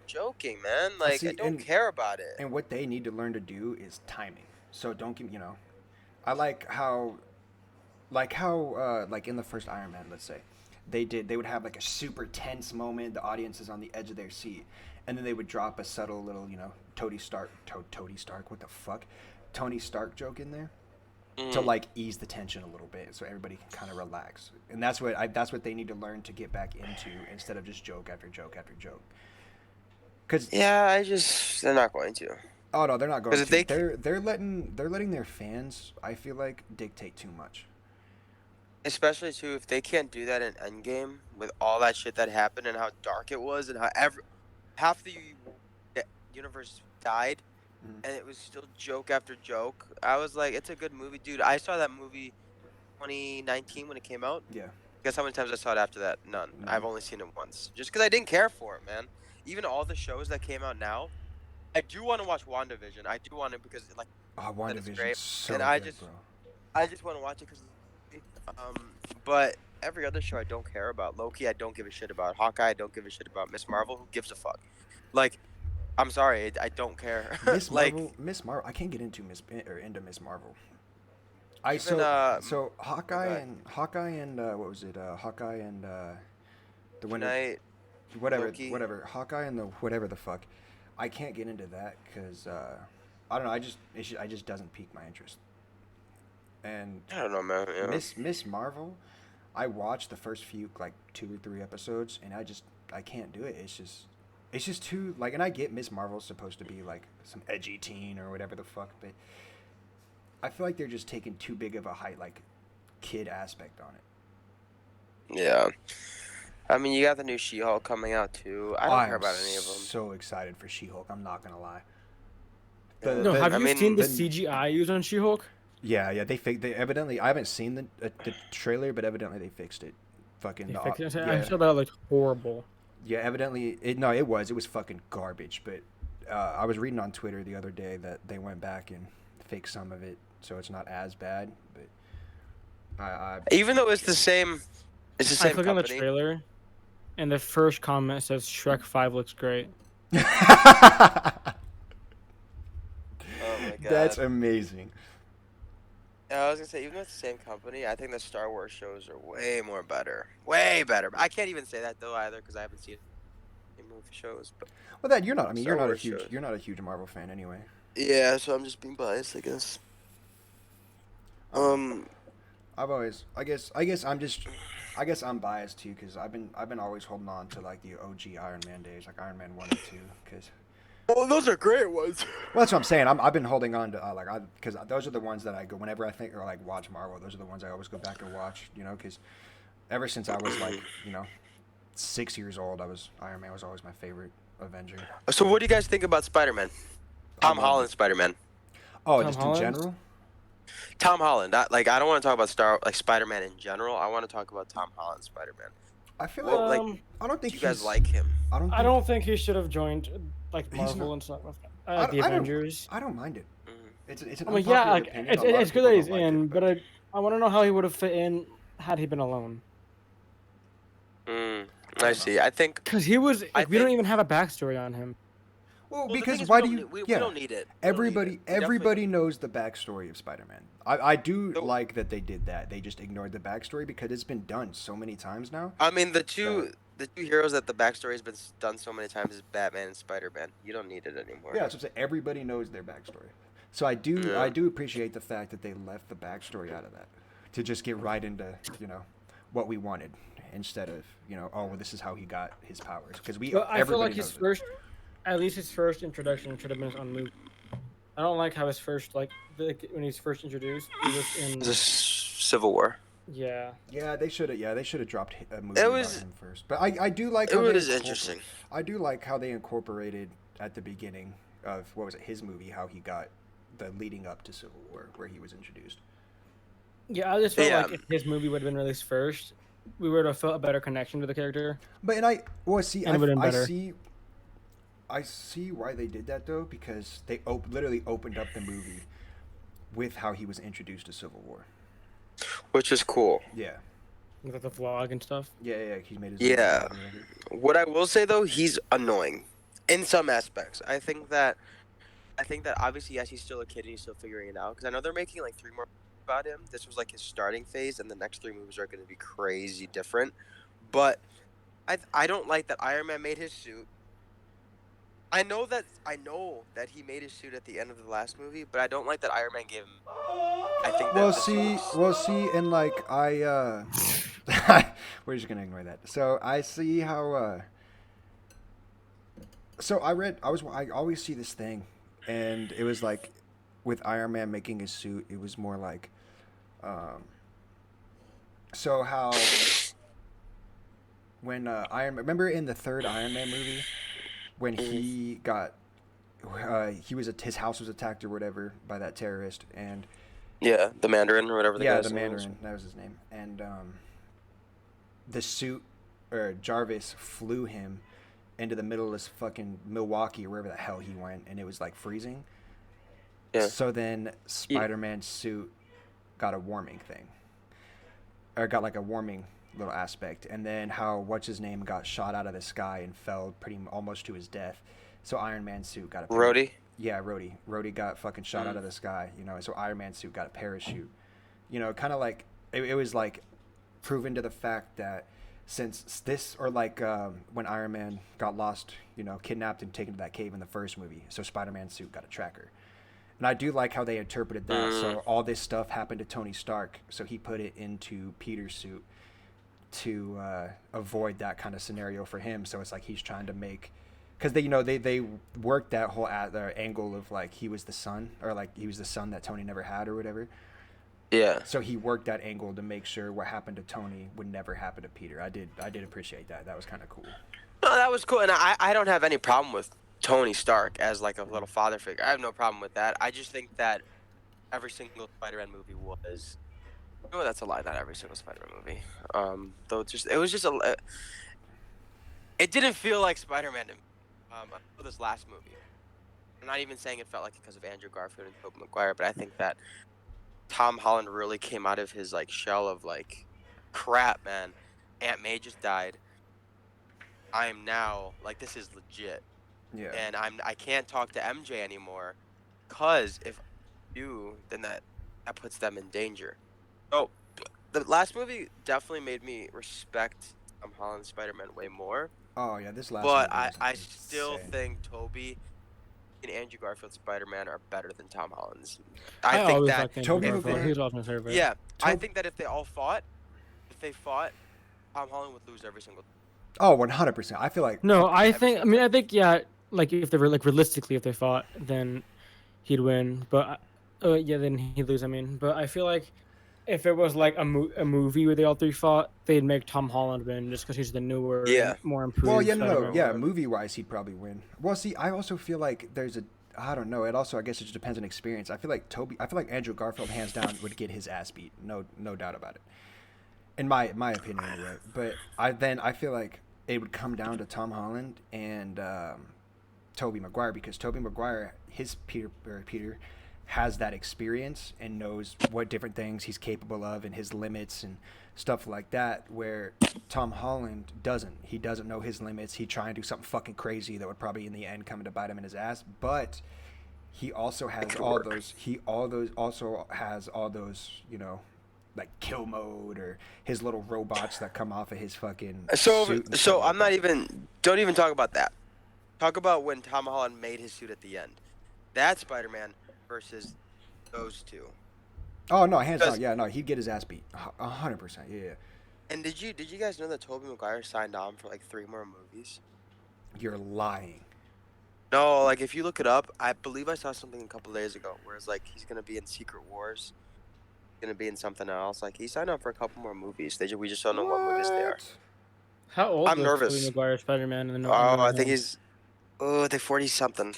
joking, man. Like see, I don't and- care about it. and what they need to learn to do is timing. So don't give I like how like in the first Iron Man, let's say, they would have like a super tense moment, the audience is on the edge of their seat, and then they would drop a subtle little, Tony Stark, what the fuck? Tony Stark joke in there to like ease the tension a little bit so everybody can kind of relax. And that's what they need to learn to get back into instead of just joke after joke after joke. Cuz Yeah, they're not going to. oh no, they're not going 'Cause to. if they They're letting their fans, I feel like, dictate too much. Especially too if they can't do that in Endgame with all that shit that happened and how dark it was and how half the universe died Mhm. and it was still joke after joke. I was like, it's a good movie, dude. I saw that movie 2019 when it came out. Yeah. Guess how many times I saw it after that? None. None. I've only seen it once. Just because I didn't care for it, man. Even all the shows that came out now, I do want to watch WandaVision. I do want to because like Oh, that is WandaVision's great. so And good, bro. I just want to watch it because but every other show I don't care about. Loki, I don't give a shit about. Hawkeye, I don't give a shit about. Miss Marvel, who gives a fuck? Like, I'm sorry, I don't care. Miss Like Marvel, Miss Marvel. I can't get into Miss Marvel. I even so oh god, Hawkeye and what was it? Hawkeye and the Moon winter, Knight, Loki. whatever. Hawkeye and the whatever the fuck. I can't get into that because I don't know. I just doesn't pique my interest. And I don't know, man. Yeah. Miss Marvel, I watched the first few like 2 or 3 episodes, and I can't do it. It's just too like, and I get Miss Marvel's supposed to be like some edgy teen or whatever the fuck, but I feel like they're just taking too big of a height like kid aspect on it. Yeah. I mean, you got the new She-Hulk coming out too. I don't care I'm about any of them. so excited for She-Hulk. I'm not gonna lie. No, have I you mean, seen the the- CGI used on She-Hulk? Yeah, they evidently. I haven't seen the trailer, but evidently they fixed it. Fucking They the, fixed it. yeah. I saw that looked horrible. Yeah, evidently it was fucking garbage. But I was reading on Twitter the other day that they went back and fixed some of it, so it's not as bad. But even though it's the same I company. clicked on the trailer, and the first comment says Shrek 5 looks great. Oh my god. That's amazing. I was gonna say, even though it's the same company, I think the Star Wars shows are way more better. Way better. I can't even say that though either because I haven't seen any movie shows. But Well, that you're not. I mean, Star Wars shows. you're not a huge Marvel fan anyway. yeah, so I'm just being biased, I guess. I guess I'm biased too because I've been always holding on to like the OG Iron Man days, like Iron Man 1 and 2, because. Well, those are great ones. Well, that's what I'm saying. I've been holding on to because those are the ones that I go whenever I think or like watch Marvel. Those are the ones I always go back and watch. You know, because ever since I was like 6 years old, Iron Man was always my favorite Avenger. So, what do you guys think about Spider-Man? Tom Holland Spider-Man. Oh, Tom just Holland? in general. Tom Holland. I don't want to talk about Spider-Man in general. I want to talk about Tom Holland Spider-Man. I feel Well, like like, I don't Do think you guys he's- like him? I don't think he should have joined like He's Marvel not- and stuff. I The don't- Avengers. I don't mind it. Mhm. It's an I mean, yeah, unpopular like opinion. it's A lot of good people that he's don't like in, it, but I want to know how he would have fit in had he been alone. I see. I think. Because he was, I we don't think- even have a backstory on him. well, Well, the because thing is, why we do don't you? need- we yeah, don't need it. We don't need everybody it. We definitely everybody knows the backstory of Spider-Man. I do So- like that they did that. They just ignored the backstory because it's been done so many times now. I mean, the two heroes that the backstory has been done so many times is Batman and Spider-Man. You don't need it anymore. Yeah, that's what I'm saying. Everybody knows their backstory. So I do appreciate the fact that they left the backstory out of that to just get right into what we wanted instead of oh well, this is how he got his powers because But I feel like everybody his knows it. first, at least his first introduction should have been his own movie. I don't like how his first, when he's first introduced, he was in. It's a Civil War. Yeah. Yeah, they should have dropped a movie It about was- him first. But I do like It how was they interesting. I do like how they incorporated at the beginning of what was it, his movie, how he got the leading up to Civil War, where he was introduced. Yeah, I just felt Yeah. like if his movie would have been released first, we would have felt a better connection to the character. But and I see And it would've been better. I see why they did that though, because they literally opened up the movie with how he was introduced to Civil War. Which is cool. Yeah, With the vlog and stuff. yeah. He made his Yeah. own movie. What I will say though, he's annoying in some aspects. I think that obviously, yes, he's still a kid and he's still figuring it out. Because I know they're making like 3 more about him. This was like his starting phase, and the next 3 movies are going to be crazy different. But I don't like that Iron Man made his suit. I know that he made his suit at the end of the last movie, but I don't like that Iron Man gave him. I think that Well, the suit was- and like we're just gonna ignore that. So I see how. So I always see this thing, and it was like, with Iron Man making his suit, it was more like, so how when remember in the third Iron Man movie when he got his house was attacked or whatever by that terrorist, and Yeah, the Mandarin or whatever the yeah, guy's the name was. Mandarin, that was his name. And the suit, or Jarvis flew him into the middle of this fucking Milwaukee or wherever the hell he went, and it was like freezing. Yeah. So then Spider-Man's suit got a warming thing, or got like a warming little aspect. And then how what's his name got shot out of the sky and fell almost to his death. So Iron Man's suit got a Rhodey. Yeah, Rhodey. Rhodey got fucking shot out of the sky, you know, so Iron Man's suit got a parachute. You know, kind of like it was like proven to the fact that since this or like when Iron Man got lost, you know, kidnapped and taken to that cave in the first movie, so Spider-Man's suit got a tracker. And I do like how they interpreted that. So all this stuff happened to Tony Stark, so he put it into Peter's suit to avoid that kind of scenario for him. So it's like he's trying to make, because they worked that whole angle of like he was the son, or like he was the son that Tony never had or whatever. Yeah. So he worked that angle to make sure what happened to Tony would never happen to Peter. I did appreciate that. That was kind of cool. No, that was cool, and I don't have any problem with Tony Stark as like a little father figure. I have no problem with that. I just think that every single Spider-Man movie was. No, that's a lie. Not every single Spider-Man movie. Though it was just a. It didn't feel like Spider-Man to me. For this last movie. I'm not even saying it felt like it because of Andrew Garfield and Tobey Maguire, but I think that Tom Holland really came out of his like shell of like, crap, man. Aunt May just died. I am now like, this is legit. Yeah. And I can't talk to MJ anymore, cause if I do, then that puts them in danger. So the last movie definitely made me respect Tom Holland's Spider-Man way more. Oh yeah, this last. But movie was I still insane. think Tobey and Andrew Garfield's Spider-Man are better than Tom Holland's. I I think always that liked Andrew Tobey Garfield. Maguire- He's always my favorite. yeah, I Tob- think that if they fought, Tom Holland would lose every single. Oh, 100%. I feel like No, I Every think. I single mean, I time. think yeah. Like if they were like realistically, if they fought, then he'd win. But yeah, then he'd lose. I mean, but I feel like if it was like a movie where they all three fought, they'd make Tom Holland win just because he's the newer, Yeah. and more improved. Well, yeah, no, Spider-Man. yeah, movie-wise, he'd probably win. Well, see, I also feel like I don't know. It also, I guess, it just depends on experience. I feel like Andrew Garfield, hands down, would get his ass beat. No doubt about it. In my opinion, anyway. But I feel like it would come down to Tom Holland and Tobey Maguire, because Tobey Maguire, his Peter has that experience and knows what different things he's capable of and his limits and stuff like that, where Tom Holland doesn't. He doesn't know his limits. He'd try and do something fucking crazy that would probably in the end come to bite him in his ass. But he also has also has all those, you know, like kill mode or his little robots that come off of his fucking suit and So stuff like I'm not that. even. Don't even talk about that. Talk about when Tom Holland made his suit at the end. That's Spider-Man versus those two. Oh no, hands Because- down, yeah, no, he'd get his ass beat, 100%, yeah. And did you guys know that Tobey Maguire signed on for like 3 more movies? You're lying. No, like if you look it up, I believe I saw something a couple days ago where it's like he's gonna be in Secret Wars, gonna be in something else. Like he signed up for a couple more movies. We just don't know what movies they are. How old I'm was nervous. Tobey Maguire Spider-Man? In the I think he's. Oh, they're 40 something.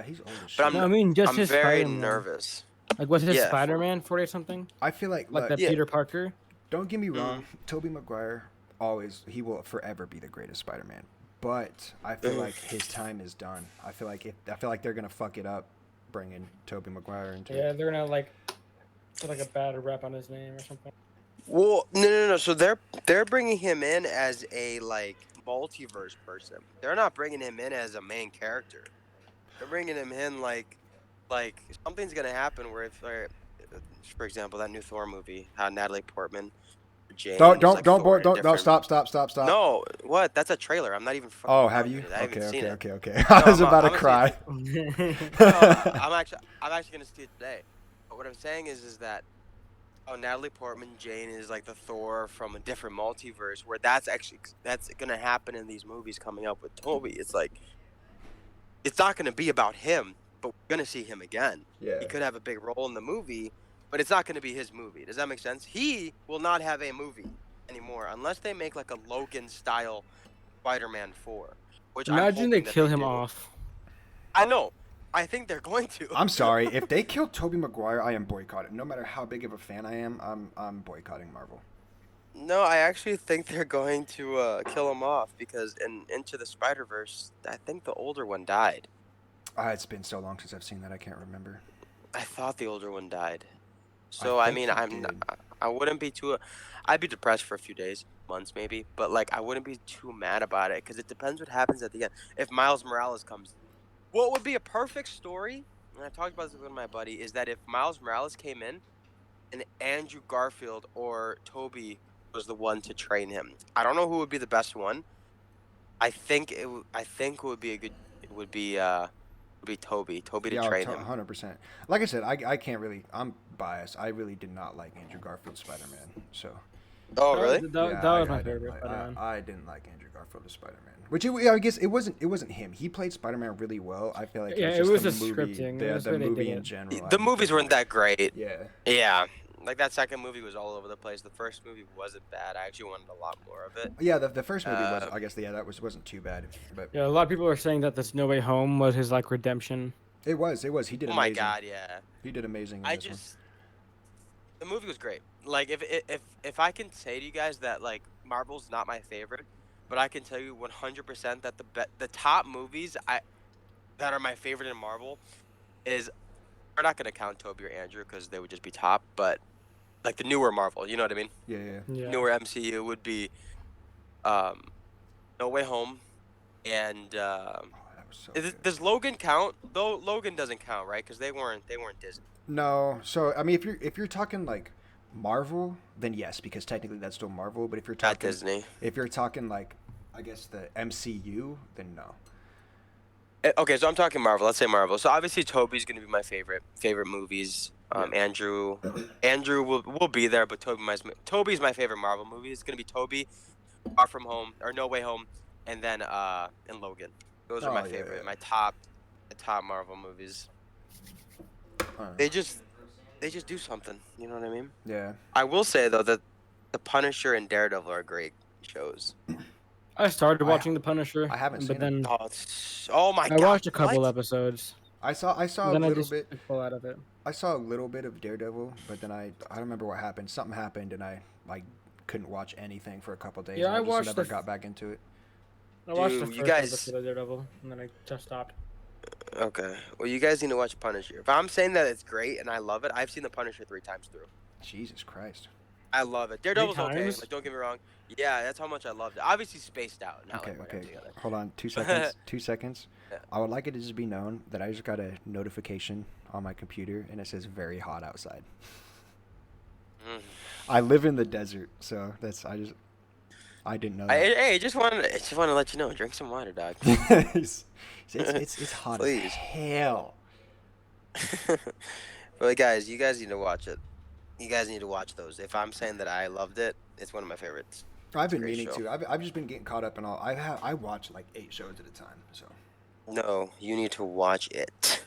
He's old as shit. But No, I mean just I'm his very Spider-Man. nervous. Like was his Yeah, Spider-Man 40 something? I feel like Like look, that Yeah. Peter Parker? don't get me wrong, Tobey Maguire he will forever be the greatest Spider-Man. But I feel like his time is done. I feel like they're gonna fuck it up, bringing Tobey Maguire into Yeah, it. they're gonna like put like a bad rap on his name or something. Well, no. So they're bringing him in as a like multiverse person. They're not bringing him in as a main character. They're bringing him in like something's gonna happen where if, for example, that new Thor movie, how Natalie Portman, Jane. Don't was, like, Thor in don't different- stop. No, what? That's a trailer. I'm not even. Fucking Oh, have telling you? I haven't even seen it. Okay. I was I'm about to gonna see cry. it. No, I'm actually gonna see it today. But what I'm saying is that Natalie Portman, Jane is like the Thor from a different multiverse, where that's gonna happen in these movies coming up with Toby. It's like it's not gonna be about him, but we're gonna see him again. Yeah. He could have a big role in the movie, but it's not gonna be his movie. Does that make sense? He will not have a movie anymore unless they make like a Logan style Spider-Man 4. Which I'm Imagine they hoping that kill him do. off. I know. I think they're going to. I'm sorry. If they kill Tobey Maguire, I am boycotting. No matter how big of a fan I am, I'm boycotting Marvel. No, I actually think they're going to kill him off because in Into the Spider-Verse, I think the older one died. It's been so long since I've seen that, I can't remember. I thought the older one died. So I think mean, he I'm did. I wouldn't be too. I'd be depressed for a few days, months maybe, but like I wouldn't be too mad about it because it depends what happens at the end. If Miles Morales comes, what would be a perfect story? And I talked about this with my buddy. Is that if Miles Morales came in and Andrew Garfield or Toby was the one to train him? I don't know who would be the best one. I think it would be a good. It would be Toby. Toby to Yeah, train him. 100%. Like I said, I can't really. I'm biased. I really did not like Andrew Garfield's Spider-Man. So Oh really? yeah, That was I my didn't favorite like, Spider-Man. I didn't like Andrew Garfield as Spider-Man. Which I guess it wasn't him. He played Spider-Man really well. I feel like Yeah, it it was was just the the movie, scripting. It was the the way they movie did in it. general. The movies weren't that great. Yeah. Yeah, like that second movie was all over the place. The first movie wasn't bad. I actually wanted a lot more of it. Yeah, the first movie was. Uh, I guess wasn't too bad, but Yeah, a lot of people are saying that this No Way Home was his like redemption. it was. He did Oh amazing. my god, yeah. He did amazing in I this one. just the movie was great. Like if I can say to you guys that like Marvel's not my favorite, but I can tell you 100% that the top movies that are my favorite in Marvel is we're not gonna count Toby or Andrew because they would just be top, but like the newer Marvel, you know what I mean? Yeah, yeah. Yeah. Newer MCU would be um, No Way Home and Oh, that was so good. does Logan count? Though Logan doesn't count, right? Because they weren't Disney. No, so I mean, if you're talking like Marvel, then yes, because technically that's still Marvel. But if you're Not talking Disney. if you're talking like, I guess the MCU, then no. Okay, so I'm talking Marvel. Let's say Marvel. So obviously Toby's gonna be my favorite movies. Yeah. Andrew will be there, but Toby's my favorite Marvel movie. It's gonna be Toby, Far From Home or No Way Home, and then and Logan. Those are Oh, my yeah, favorite, yeah. my top Marvel movies. Uh, They just do something. You know what I mean? yeah. I will say though that the Punisher and Daredevil are great shows. I started I- watching The Punisher, I haven't but seen it. then Oh my I god! watched a couple what? episodes. I saw a Then I little just bit. pull out of it. I saw a little bit of Daredevil, but then I don't remember what happened. Something happened, and I like couldn't watch anything for a couple days. Yeah, and I just watched never the got back into it. I watched the Dude, first you guys- episode of Daredevil, and then I just stopped. Okay. Well, you guys need to watch Punisher. If I'm saying that it's great and I love it, I've seen the Punisher 3 times through. Jesus Christ. I love it. Daredevil's okay. times? Like, don't get me wrong. Yeah, that's how much I loved it. Obviously spaced out. Not Okay, like right okay. together. Hold on, 2 seconds. 2 seconds. Yeah. I would like it to just be known that I just got a notification on my computer, and it says "very hot outside." Mm. I live in the desert, so I didn't know that. Hey, just wanted to let you know. Drink some water, dog. it's hot Please. as hell. But guys, you guys need to watch it. You guys need to watch those. If I'm saying that I loved it, it's one of my favorites. I've It's a been great meaning show. to. I've just been getting caught up in all. I watch like 8 shows at a time. So No, you need to watch it.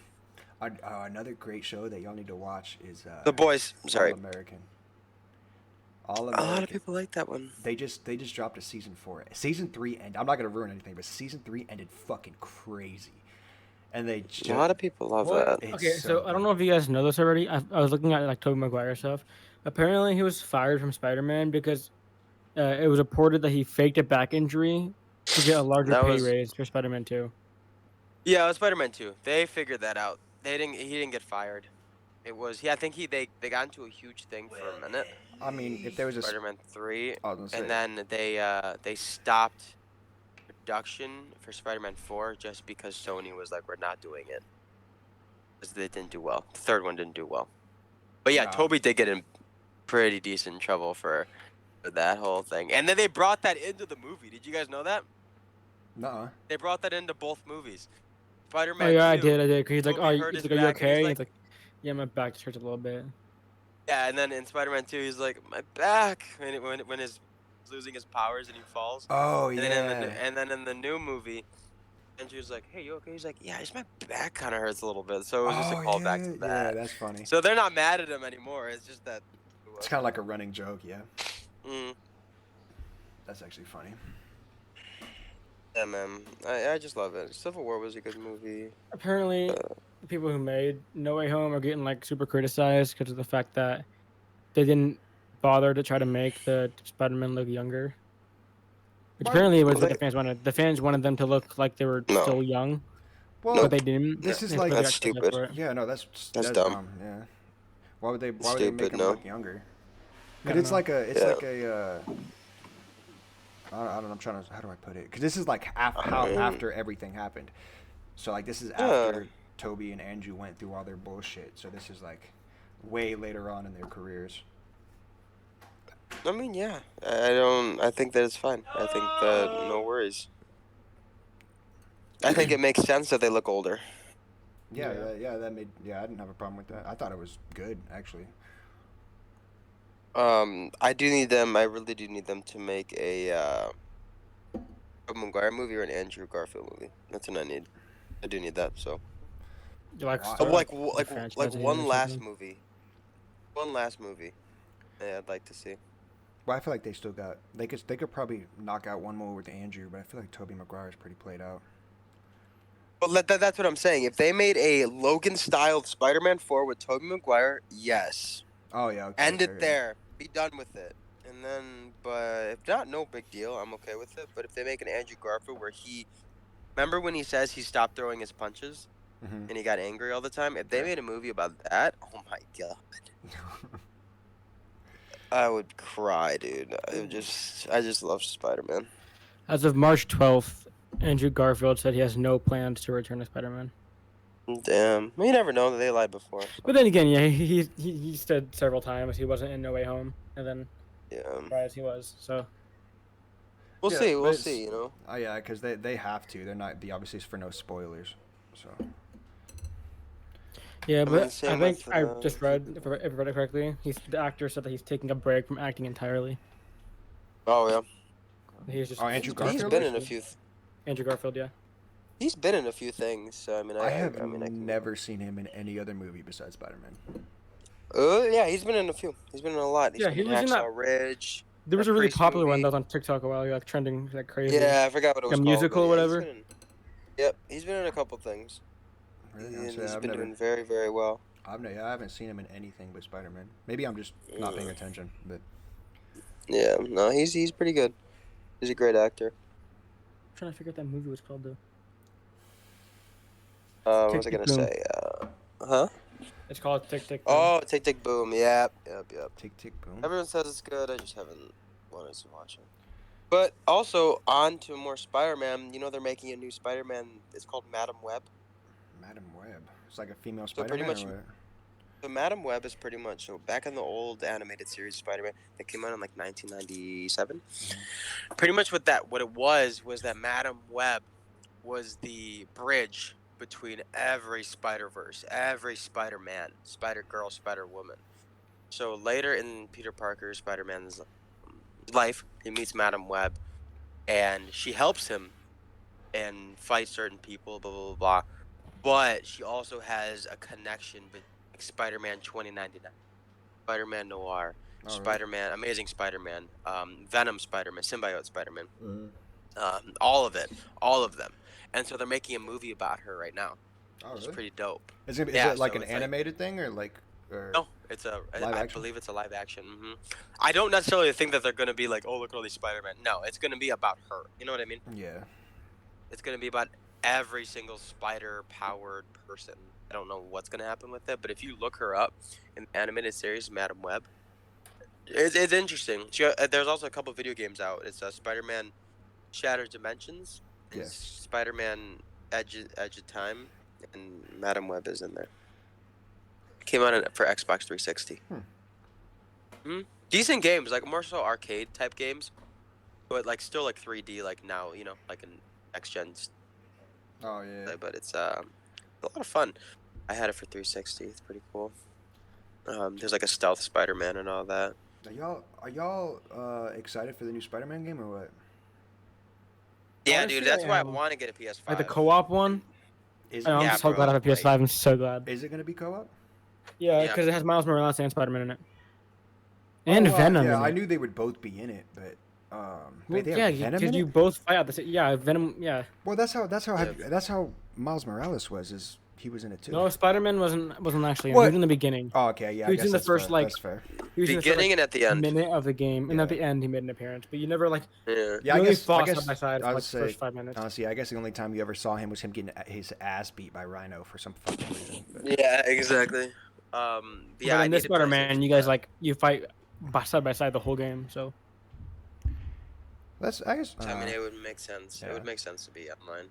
another great show that y'all need to watch is The Boys. I'm sorry. All American. All A American. lot of people like that one. They just dropped a season 4. Season 3 and I'm not gonna ruin anything, but season 3 ended fucking crazy. And they A lot of people love that. It's Okay, so I don't good. know if you guys know this already. I was looking at like Tobey Maguire stuff. Apparently, he was fired from Spider-Man because it was reported that he faked a back injury to get a larger That pay was- raise for Spider-Man 2. Yeah, it was Spider-Man 2. They figured that out. He didn't get fired. It was I think they got into a huge thing for a minute. I mean, if there was a Spider-Man 3, I was gonna say, and then they stopped production for Spider-Man 4 just because Sony was like, we're not doing it. Because they didn't do well. The third one didn't do well. But yeah, Wow. Toby did get in pretty decent trouble for that whole thing. And then they brought that into the movie. Did you guys know that? nuh-uh. They brought that into both movies. Oh Spider-Man yeah, I 2, did. Cause he's like, Tobey oh, hurt he's his like, are you back, and he's okay? like- He's like, yeah, my back just hurts a little bit. Yeah, and then in Spider-Man 2, he's like, my back, when he's losing his powers and he falls. Oh And yeah. then in the new movie, Andrew's like, hey, you okay? He's like, yeah, just my back kind of hurts a little bit. So it was just a callback to Yeah, that. that's funny. So they're not mad at him anymore. It's just that. It's kind of like a running joke. Yeah, Mm, that's actually funny. yeah, man. I just love it. Civil War was a good movie. Apparently, the people who made No Way Home are getting like super criticized because of the fact that they didn't bother to try to make the Spider-Man look younger. Which Why- apparently was Well, what they- the fans wanted. The fans wanted them to look like they were No. still young, Well, but they didn't. this is and so like- they got That's criticized stupid. for it. yeah, no, that's That's dumb. Yeah. Why would they make Stupid, him no. look younger? Cause don't it's know. like a, it's Yeah. like a. I don't know. I'm trying to. How do I put it? Because this is like how mean- after everything happened. So like this is Yeah. after Toby and Andrew went through all their bullshit. So this is like way later on in their careers. I mean, yeah. I don't. I think that it's fine. I think that no worries. I think it makes sense that they look older. Yeah, Yeah. yeah. That made. Yeah, I didn't have a problem with that. I thought it was good actually. I do need them. I really do need them to make a Tobey Maguire movie or an Andrew Garfield movie. That's what I need. I do need that. So, You like Wow. start like the franchise again one or last something? movie. One last movie. Yeah, I'd like to see. Well, I feel like they still got. They could probably knock out one more with Andrew, but I feel like Toby Maguire is pretty played out. But that's what I'm saying. If they made a Logan-styled Spider-Man 4 with Tobey Maguire, yes. Oh yeah. Okay. End okay, it there. Be done with it. And then, but if not, no big deal. I'm okay with it. But if they make an Andrew Garfield where remember when he says he stopped throwing his punches Yeah. Mhm. and he got angry all the time? If they Yeah. made a movie about that, oh my god, I would cry, dude. I just love Spider-Man. As of March 12th, Andrew Garfield said he has no plans to return as Spider-Man. Damn, you never know that they lied before. So. But then again, yeah, he said several times he wasn't in No Way Home, and then Yeah, surprised he was. So we'll Yeah, see. but We'll it's- see. You know. Oh yeah, because they have to. They're not. The obviously it's for no spoilers. So. yeah, mean, but same I think with, I just read, if I read it correctly, the actor said that he's taking a break from acting entirely. Oh yeah. He's just Oh, Andrew He's Garfield? been in a few. Andrew Garfield, yeah. He's been in a few things. So I mean, I have I mean, I can. never seen him in any other movie besides Spider-Man. Yeah, he's been in a few. He's been in a lot. He's Yeah, been he in was in that- Hacksaw Ridge. There was that a really Priest popular one movie. that was on TikTok a while ago, like trending like crazy. Yeah, I forgot what it Like was a called. musical but or yeah, he's whatever? been Yep, he's been in a couple things. Really? And Honestly, he's I've been never. doing very, very well. I haven't seen him in anything but Spider-Man. Maybe I'm just not paying attention, but Yeah, no, he's pretty good. He's a great actor. I'm trying to figure out that movie was called though. What Tick, was I Tick, gonna Boom. say? Huh? It's called Tick Tick Boom. Oh, Tick Tick Boom. Yep. tick tick boom. Everyone says it's good. I just haven't wanted to watch it. But also on to more Spider-Man. You know they're making a new Spider-Man. It's called Madam Web. Madam Web. It's like a female So pretty Spider-Man. much- or what? So Madam Web is pretty much so back in the old animated series Spider-Man that came out in like 1997. Pretty much what it was that Madam Web was the bridge between every Spider-Verse, every Spider-Man, Spider-Girl, Spider-Woman. So later in Peter Parker Spider-Man's life, he meets Madam Web, and she helps him and fight certain people, blah blah blah blah. But she also has a connection with Spider-Man 2099, Spider-Man Noir, Oh, really? Spider-Man, Amazing Spider-Man, Venom Spider-Man, Symbiote Spider-Man, Mhm. all of them. And so they're making a movie about her right now. Oh, It's really? pretty dope. Is it Yeah, like so an it's like- animated thing or like? Or... No, it's Live I action? believe it's a live action. I don't necessarily think that they're gonna be like, oh, look at all these Spider-Man. No, it's gonna be about her. You know what I mean? Yeah. It's gonna be about every single spider-powered person. I don't know what's gonna happen with it, but if you look her up in the animated series, Madam Web, it's interesting. There's also a couple video games out. It's Spider-Man Shattered Dimensions, and Yes. Spider-Man Edge of Time, and Madam Web is in there. Came out for Xbox 360. Decent games, like more so arcade type games, but like still like 3D, like now, you know, like in next gen. Oh yeah. But it's a lot of fun. I had it for 360. It's pretty cool. There's like a stealth Spider-Man and all that. Are y'all excited for the new Spider-Man game or what? Yeah, Honestly, dude, that's I why I am. want to get a PS5. Like the co-op one. Is I'm Yeah, so bro, glad I have a like- PS5. I'm so glad. Is it gonna be co-op? Yeah, Yeah. because it has Miles Morales and Spider-Man in it. And Oh, wow, Venom. Yeah, in I it. knew they would both be in it, but Well, wait, they yeah, have Venom because in you it? both fight at the same. Yeah, Venom. Yeah. Well, that's how Yeah. that's how Miles Morales was. Is he was in it too? No, Spider-Man wasn't actually. In it. What? He was in the beginning. Oh, okay, yeah. He I was guess in the that's first, fair. like- That's fair. He was in the first, Beginning like, and at the end. minute of the game, and at Yeah. the end he made an appearance. But you never like. Yeah. Yeah, you I only guess. fought side by side for I like would the say first 5 minutes. honestly, I guess the only time you ever saw him was him getting his ass beat by Rhino for some fucking reason. But, Yeah, exactly. But Yeah, I in need this a Spider-Man, PlayStation you guys for like you fight side by side the whole game. So That's, I guess. I mean, it would make sense. It yeah. would make sense to be online.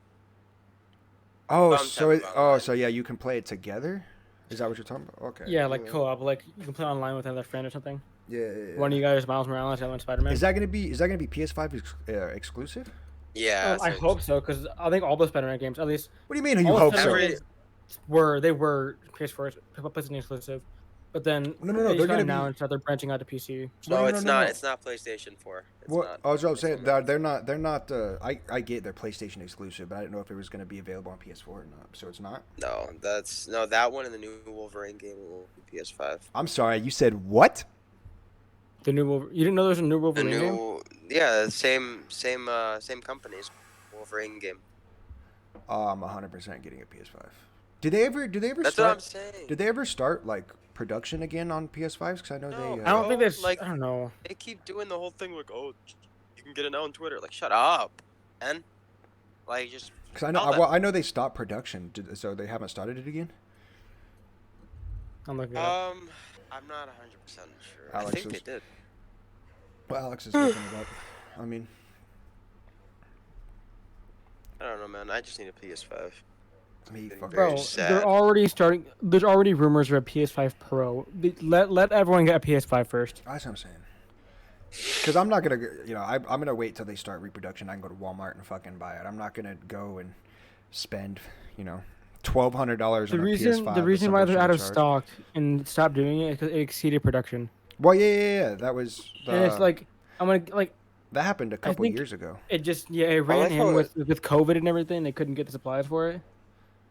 Oh, Some so type of online. so yeah, you can play it together. Is that what you're talking about? Okay. yeah, like co-op, like you can play online with another friend or something. Yeah. One of you guys, Miles Morales, the other one Spider-Man. Is that gonna be PS5 exclusive? Yeah. I hope so, because I think all the Spider-Man games, at least What do you mean? You all hope the so? Spider-Man games were PS4 PlayStation exclusive, but then No, they they're just got gonna be. announced that they're branching out to PC. No, No, it's no, not. no. It's not PlayStation 4. It's What? not. I was It's saying on that they're not. I get they're PlayStation exclusive, but I didn't know if it was gonna be available on PS4 or not. So it's not. No, that one and the new Wolverine game will be PS5. I'm sorry. You said what? The new you didn't know there was a new The Wolverine game? new, yeah, same companies, Wolverine game. Oh, I'm 100% getting a PS5. Did they ever That's start? what I'm saying. Did they ever start like production again on PS5s? Because I know No, they. I don't think Bro, there's like- I don't know. They keep doing the whole thing like, oh, you can get it now on Twitter. Like, shut up, and like just. Because I know. tell them. Well, I know they stopped production, so they haven't started it again. I'm looking it up. I'm not 100% sure. Alex I think is- they did. Well, Alex is looking it up. I mean, I don't know, man. I just need a PS5. me Getting fucking. very Bro, sad. they're already starting. There's already rumors of a PS5 Pro. Let everyone get a PS5 first. That's what I'm saying. Because I'm not gonna, I'm gonna wait till they start reproduction. I can go to Walmart and fucking buy it. I'm not gonna go and spend, $1,200 on a PS5. The that reason why somebody they're out of shouldn't charge. stock and stopped doing it is because it exceeded production. Well, yeah. That was. And it's like I'm gonna like that happened a couple think- years ago. it just it ran like how in with COVID and everything. They couldn't get the supplies for it.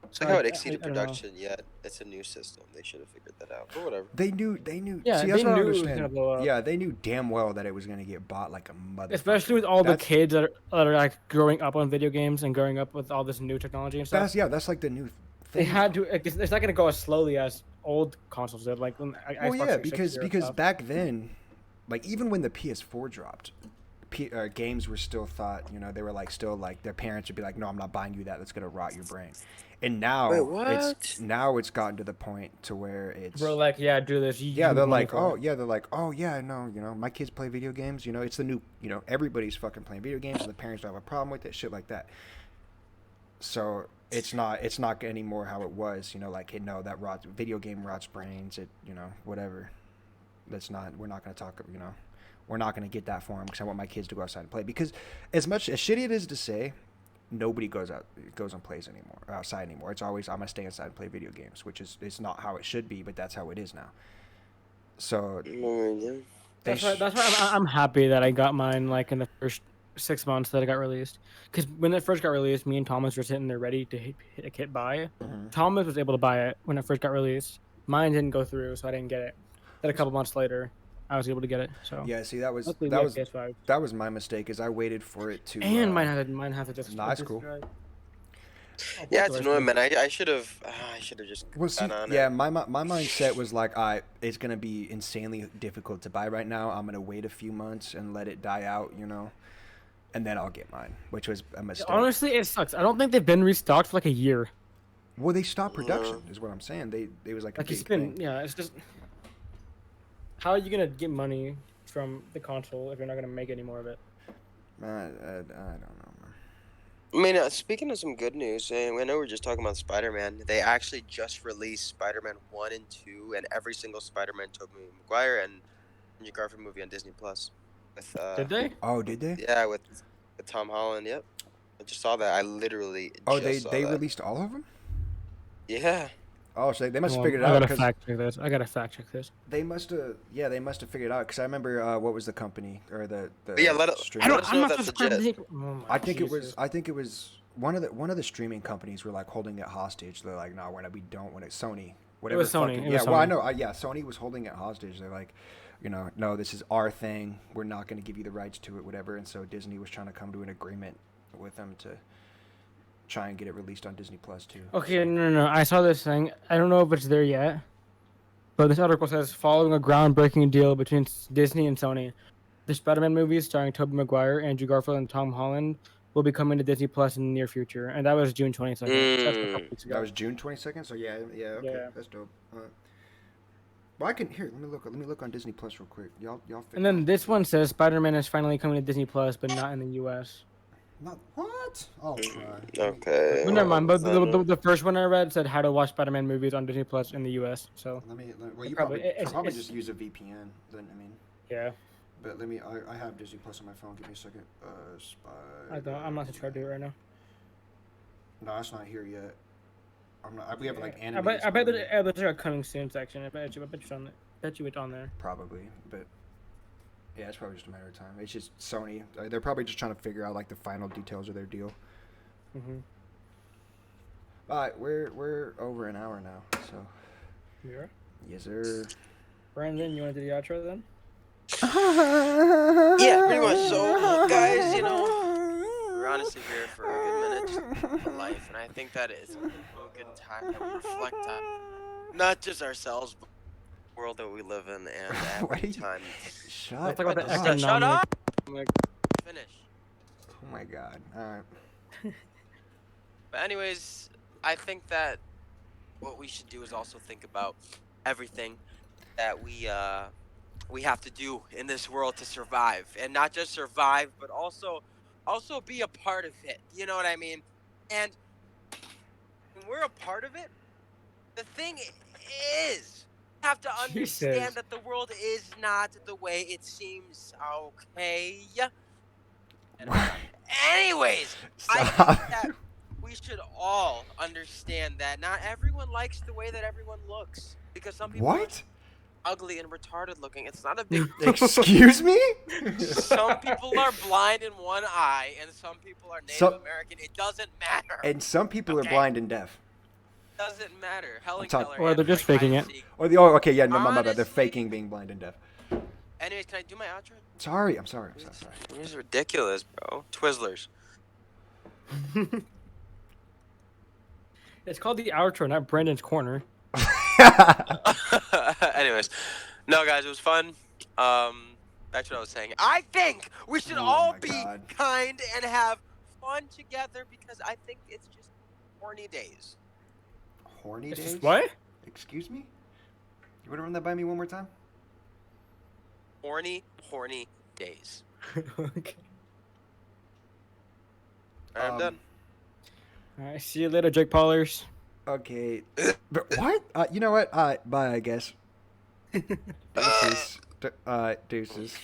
It's like how it I exceeded don't know. production, yet it's a new system. They should have figured that out. But whatever. They knew. Yeah, See, they that's what I knew it was understand. gonna blow up. Yeah, they knew damn well that it was gonna get bought like a mother. Especially with all the That's- kids that are like growing up on video games and growing up with all this new technology and stuff. That's like the new They thing. had to. It's not gonna go as slowly as old consoles did. Like when Well, Xbox yeah, 360 or because stuff. back then, like even when the PS4 dropped, games were still thought, they were like still like their parents would be like, no, I'm not buying you that. That's gonna rot your brain. And now Wait, it's gotten to the point to where it's Bro, like do this. yeah, you they're have money like, for it. oh yeah, no, my kids play video games. It's the new, everybody's fucking playing video games, and the parents don't have a problem with it, shit like that. So it's not anymore how it was, like, hey, no, that video game rots brains, it, whatever. We're not going to talk, we're not going to get that for them because I want my kids to go outside and play. Because as much as shitty it is to say, nobody goes and plays outside anymore. It's always, I'm going to stay inside and play video games, which is, it's not how it should be, but that's how it is now. So Yeah. That's why I'm happy that I got mine like in the first 6 months that it got released. Because when it first got released, me and Thomas were sitting there ready to hit buy. Mhm. Thomas was able to buy it when it first got released. Mine didn't go through, so I didn't get it. Then a couple months later, I was able to get it. So yeah, see, that was luckily we that have was PS5. that was my mistake, is I waited for it to And mine have to just. Nah, that's cool. Yeah, it's annoying, man. I should have just Well, see, got on yeah, it. my mindset was like, it's gonna be insanely difficult to buy right now. I'm gonna wait a few months and let it die out, and then I'll get mine, which was a mistake. Honestly, it sucks. I don't think they've been restocked for like a year. Well, they stopped production, is what I'm saying. It was like a Like big it's been, thing. yeah, it's just. How are you gonna get money from the console if you're not gonna make any more of it? I don't know, man. I mean, speaking of some good news, I know we're just talking about Spider-Man. They actually just released Spider-Man 1 and 2 and every single Spider-Man Tobey Maguire and Andrew Garfield movie on Disney Plus. With Did they? Oh, did they? Yeah, with Tom Holland. Yep. I just saw that. I literally. Oh, just saw they that. released all of them. Yeah. Oh, so they must have Hold on, figured it I out. gotta 'Cause fact check this. I gotta fact check this. they must have. Yeah, they must have figured it out. Because I remember what was the company or the Yeah, let it- streaming- I don't. us I'm know not if that's subscribed legit. to. Oh my I think Jesus. it was one of the streaming companies were like holding it hostage. They're like, no, we don't want it. Sony, whatever. was Sony, fucking- it yeah, was well, I Sony. know. Yeah, Sony was holding it hostage. They're like, no, this is our thing. We're not going to give you the rights to it, whatever. And so Disney was trying to come to an agreement with them to try and get it released on Disney Plus too. Okay, no. I saw this thing. I don't know if it's there yet, but this article says following a groundbreaking deal between Disney and Sony, the Spider-Man movies starring Tobey Maguire, Andrew Garfield, and Tom Holland will be coming to Disney Plus in the near future, and that was June 22nd. So that's a couple weeks ago. That was June 22nd. So yeah, okay, Yeah. that's dope. Well, I can here. Let me look. Let me look on Disney Plus real quick. Y'all. And then this one says Spider-Man is finally coming to Disney Plus, but not in the U.S. Not what? Oh, Okay. But never mind. But the first one I read said how to watch Spider-Man movies on Disney Plus in the U.S. So well, you probably- probably it's- just use a VPN. Then I mean. yeah, But let me. I have Disney Plus on my phone. Give me a second. I'm not subscribed to it right now. No, it's not here yet. I'm not. We have like I anime. bet there's like a coming soon section. I bet you it's on. Bet you it's on there. Probably, but yeah, it's probably just a matter of time. It's just Sony. They're probably just trying to figure out like the final details of their deal. Mhm. All right, we're over an hour now, so. Yeah. Yes, sir. Brandon, you want to do the outro then? Yeah, pretty much. So, guys, you know, we're honestly here for a good minute of life, and I think that is a good time that we reflect on not just ourselves, but the world that we live in, and Why every do you- time. Shut Let's talk about the up. economic. Shut up! Like, Finish. Oh my god. All right. But anyways, I think that what we should do is also think about everything that we have to do in this world to survive, and not just survive, but also be a part of it. You know what I mean? And when we're a part of it, the thing is, you have to understand Jesus. that the world is not the way it seems. Okay. And anyways, I think Stop. that we should all understand that not everyone likes the way that everyone looks, because some people What? are ugly and retarded looking. It's not a big Excuse me? some people are blind in one eye and some people are Native Some- American. It doesn't matter. And some people are Okay. blind and deaf. Doesn't matter. Hellen talk- Keller. Or and they're just Frank faking it. Heinze. Oh, okay, yeah, no, my bad. They're Honestly- faking being blind and deaf. Anyways, can I do my outro? Sorry, I'm sorry. This is ridiculous, bro. Twizzlers. it's called the outro, not Brandon's corner. Anyways, no, guys, it was fun. That's what I was saying. I think we should Oh all my be God. kind and have fun together, because I think it's just horny days. Horny It's days? just what? Excuse me? You want to run that by me one more time? Horny days. Okay. Alright, I'm done. All right. See you later, Jake Paulers. Okay. But what? You know what? Bye, I guess. Deuces. Deuces.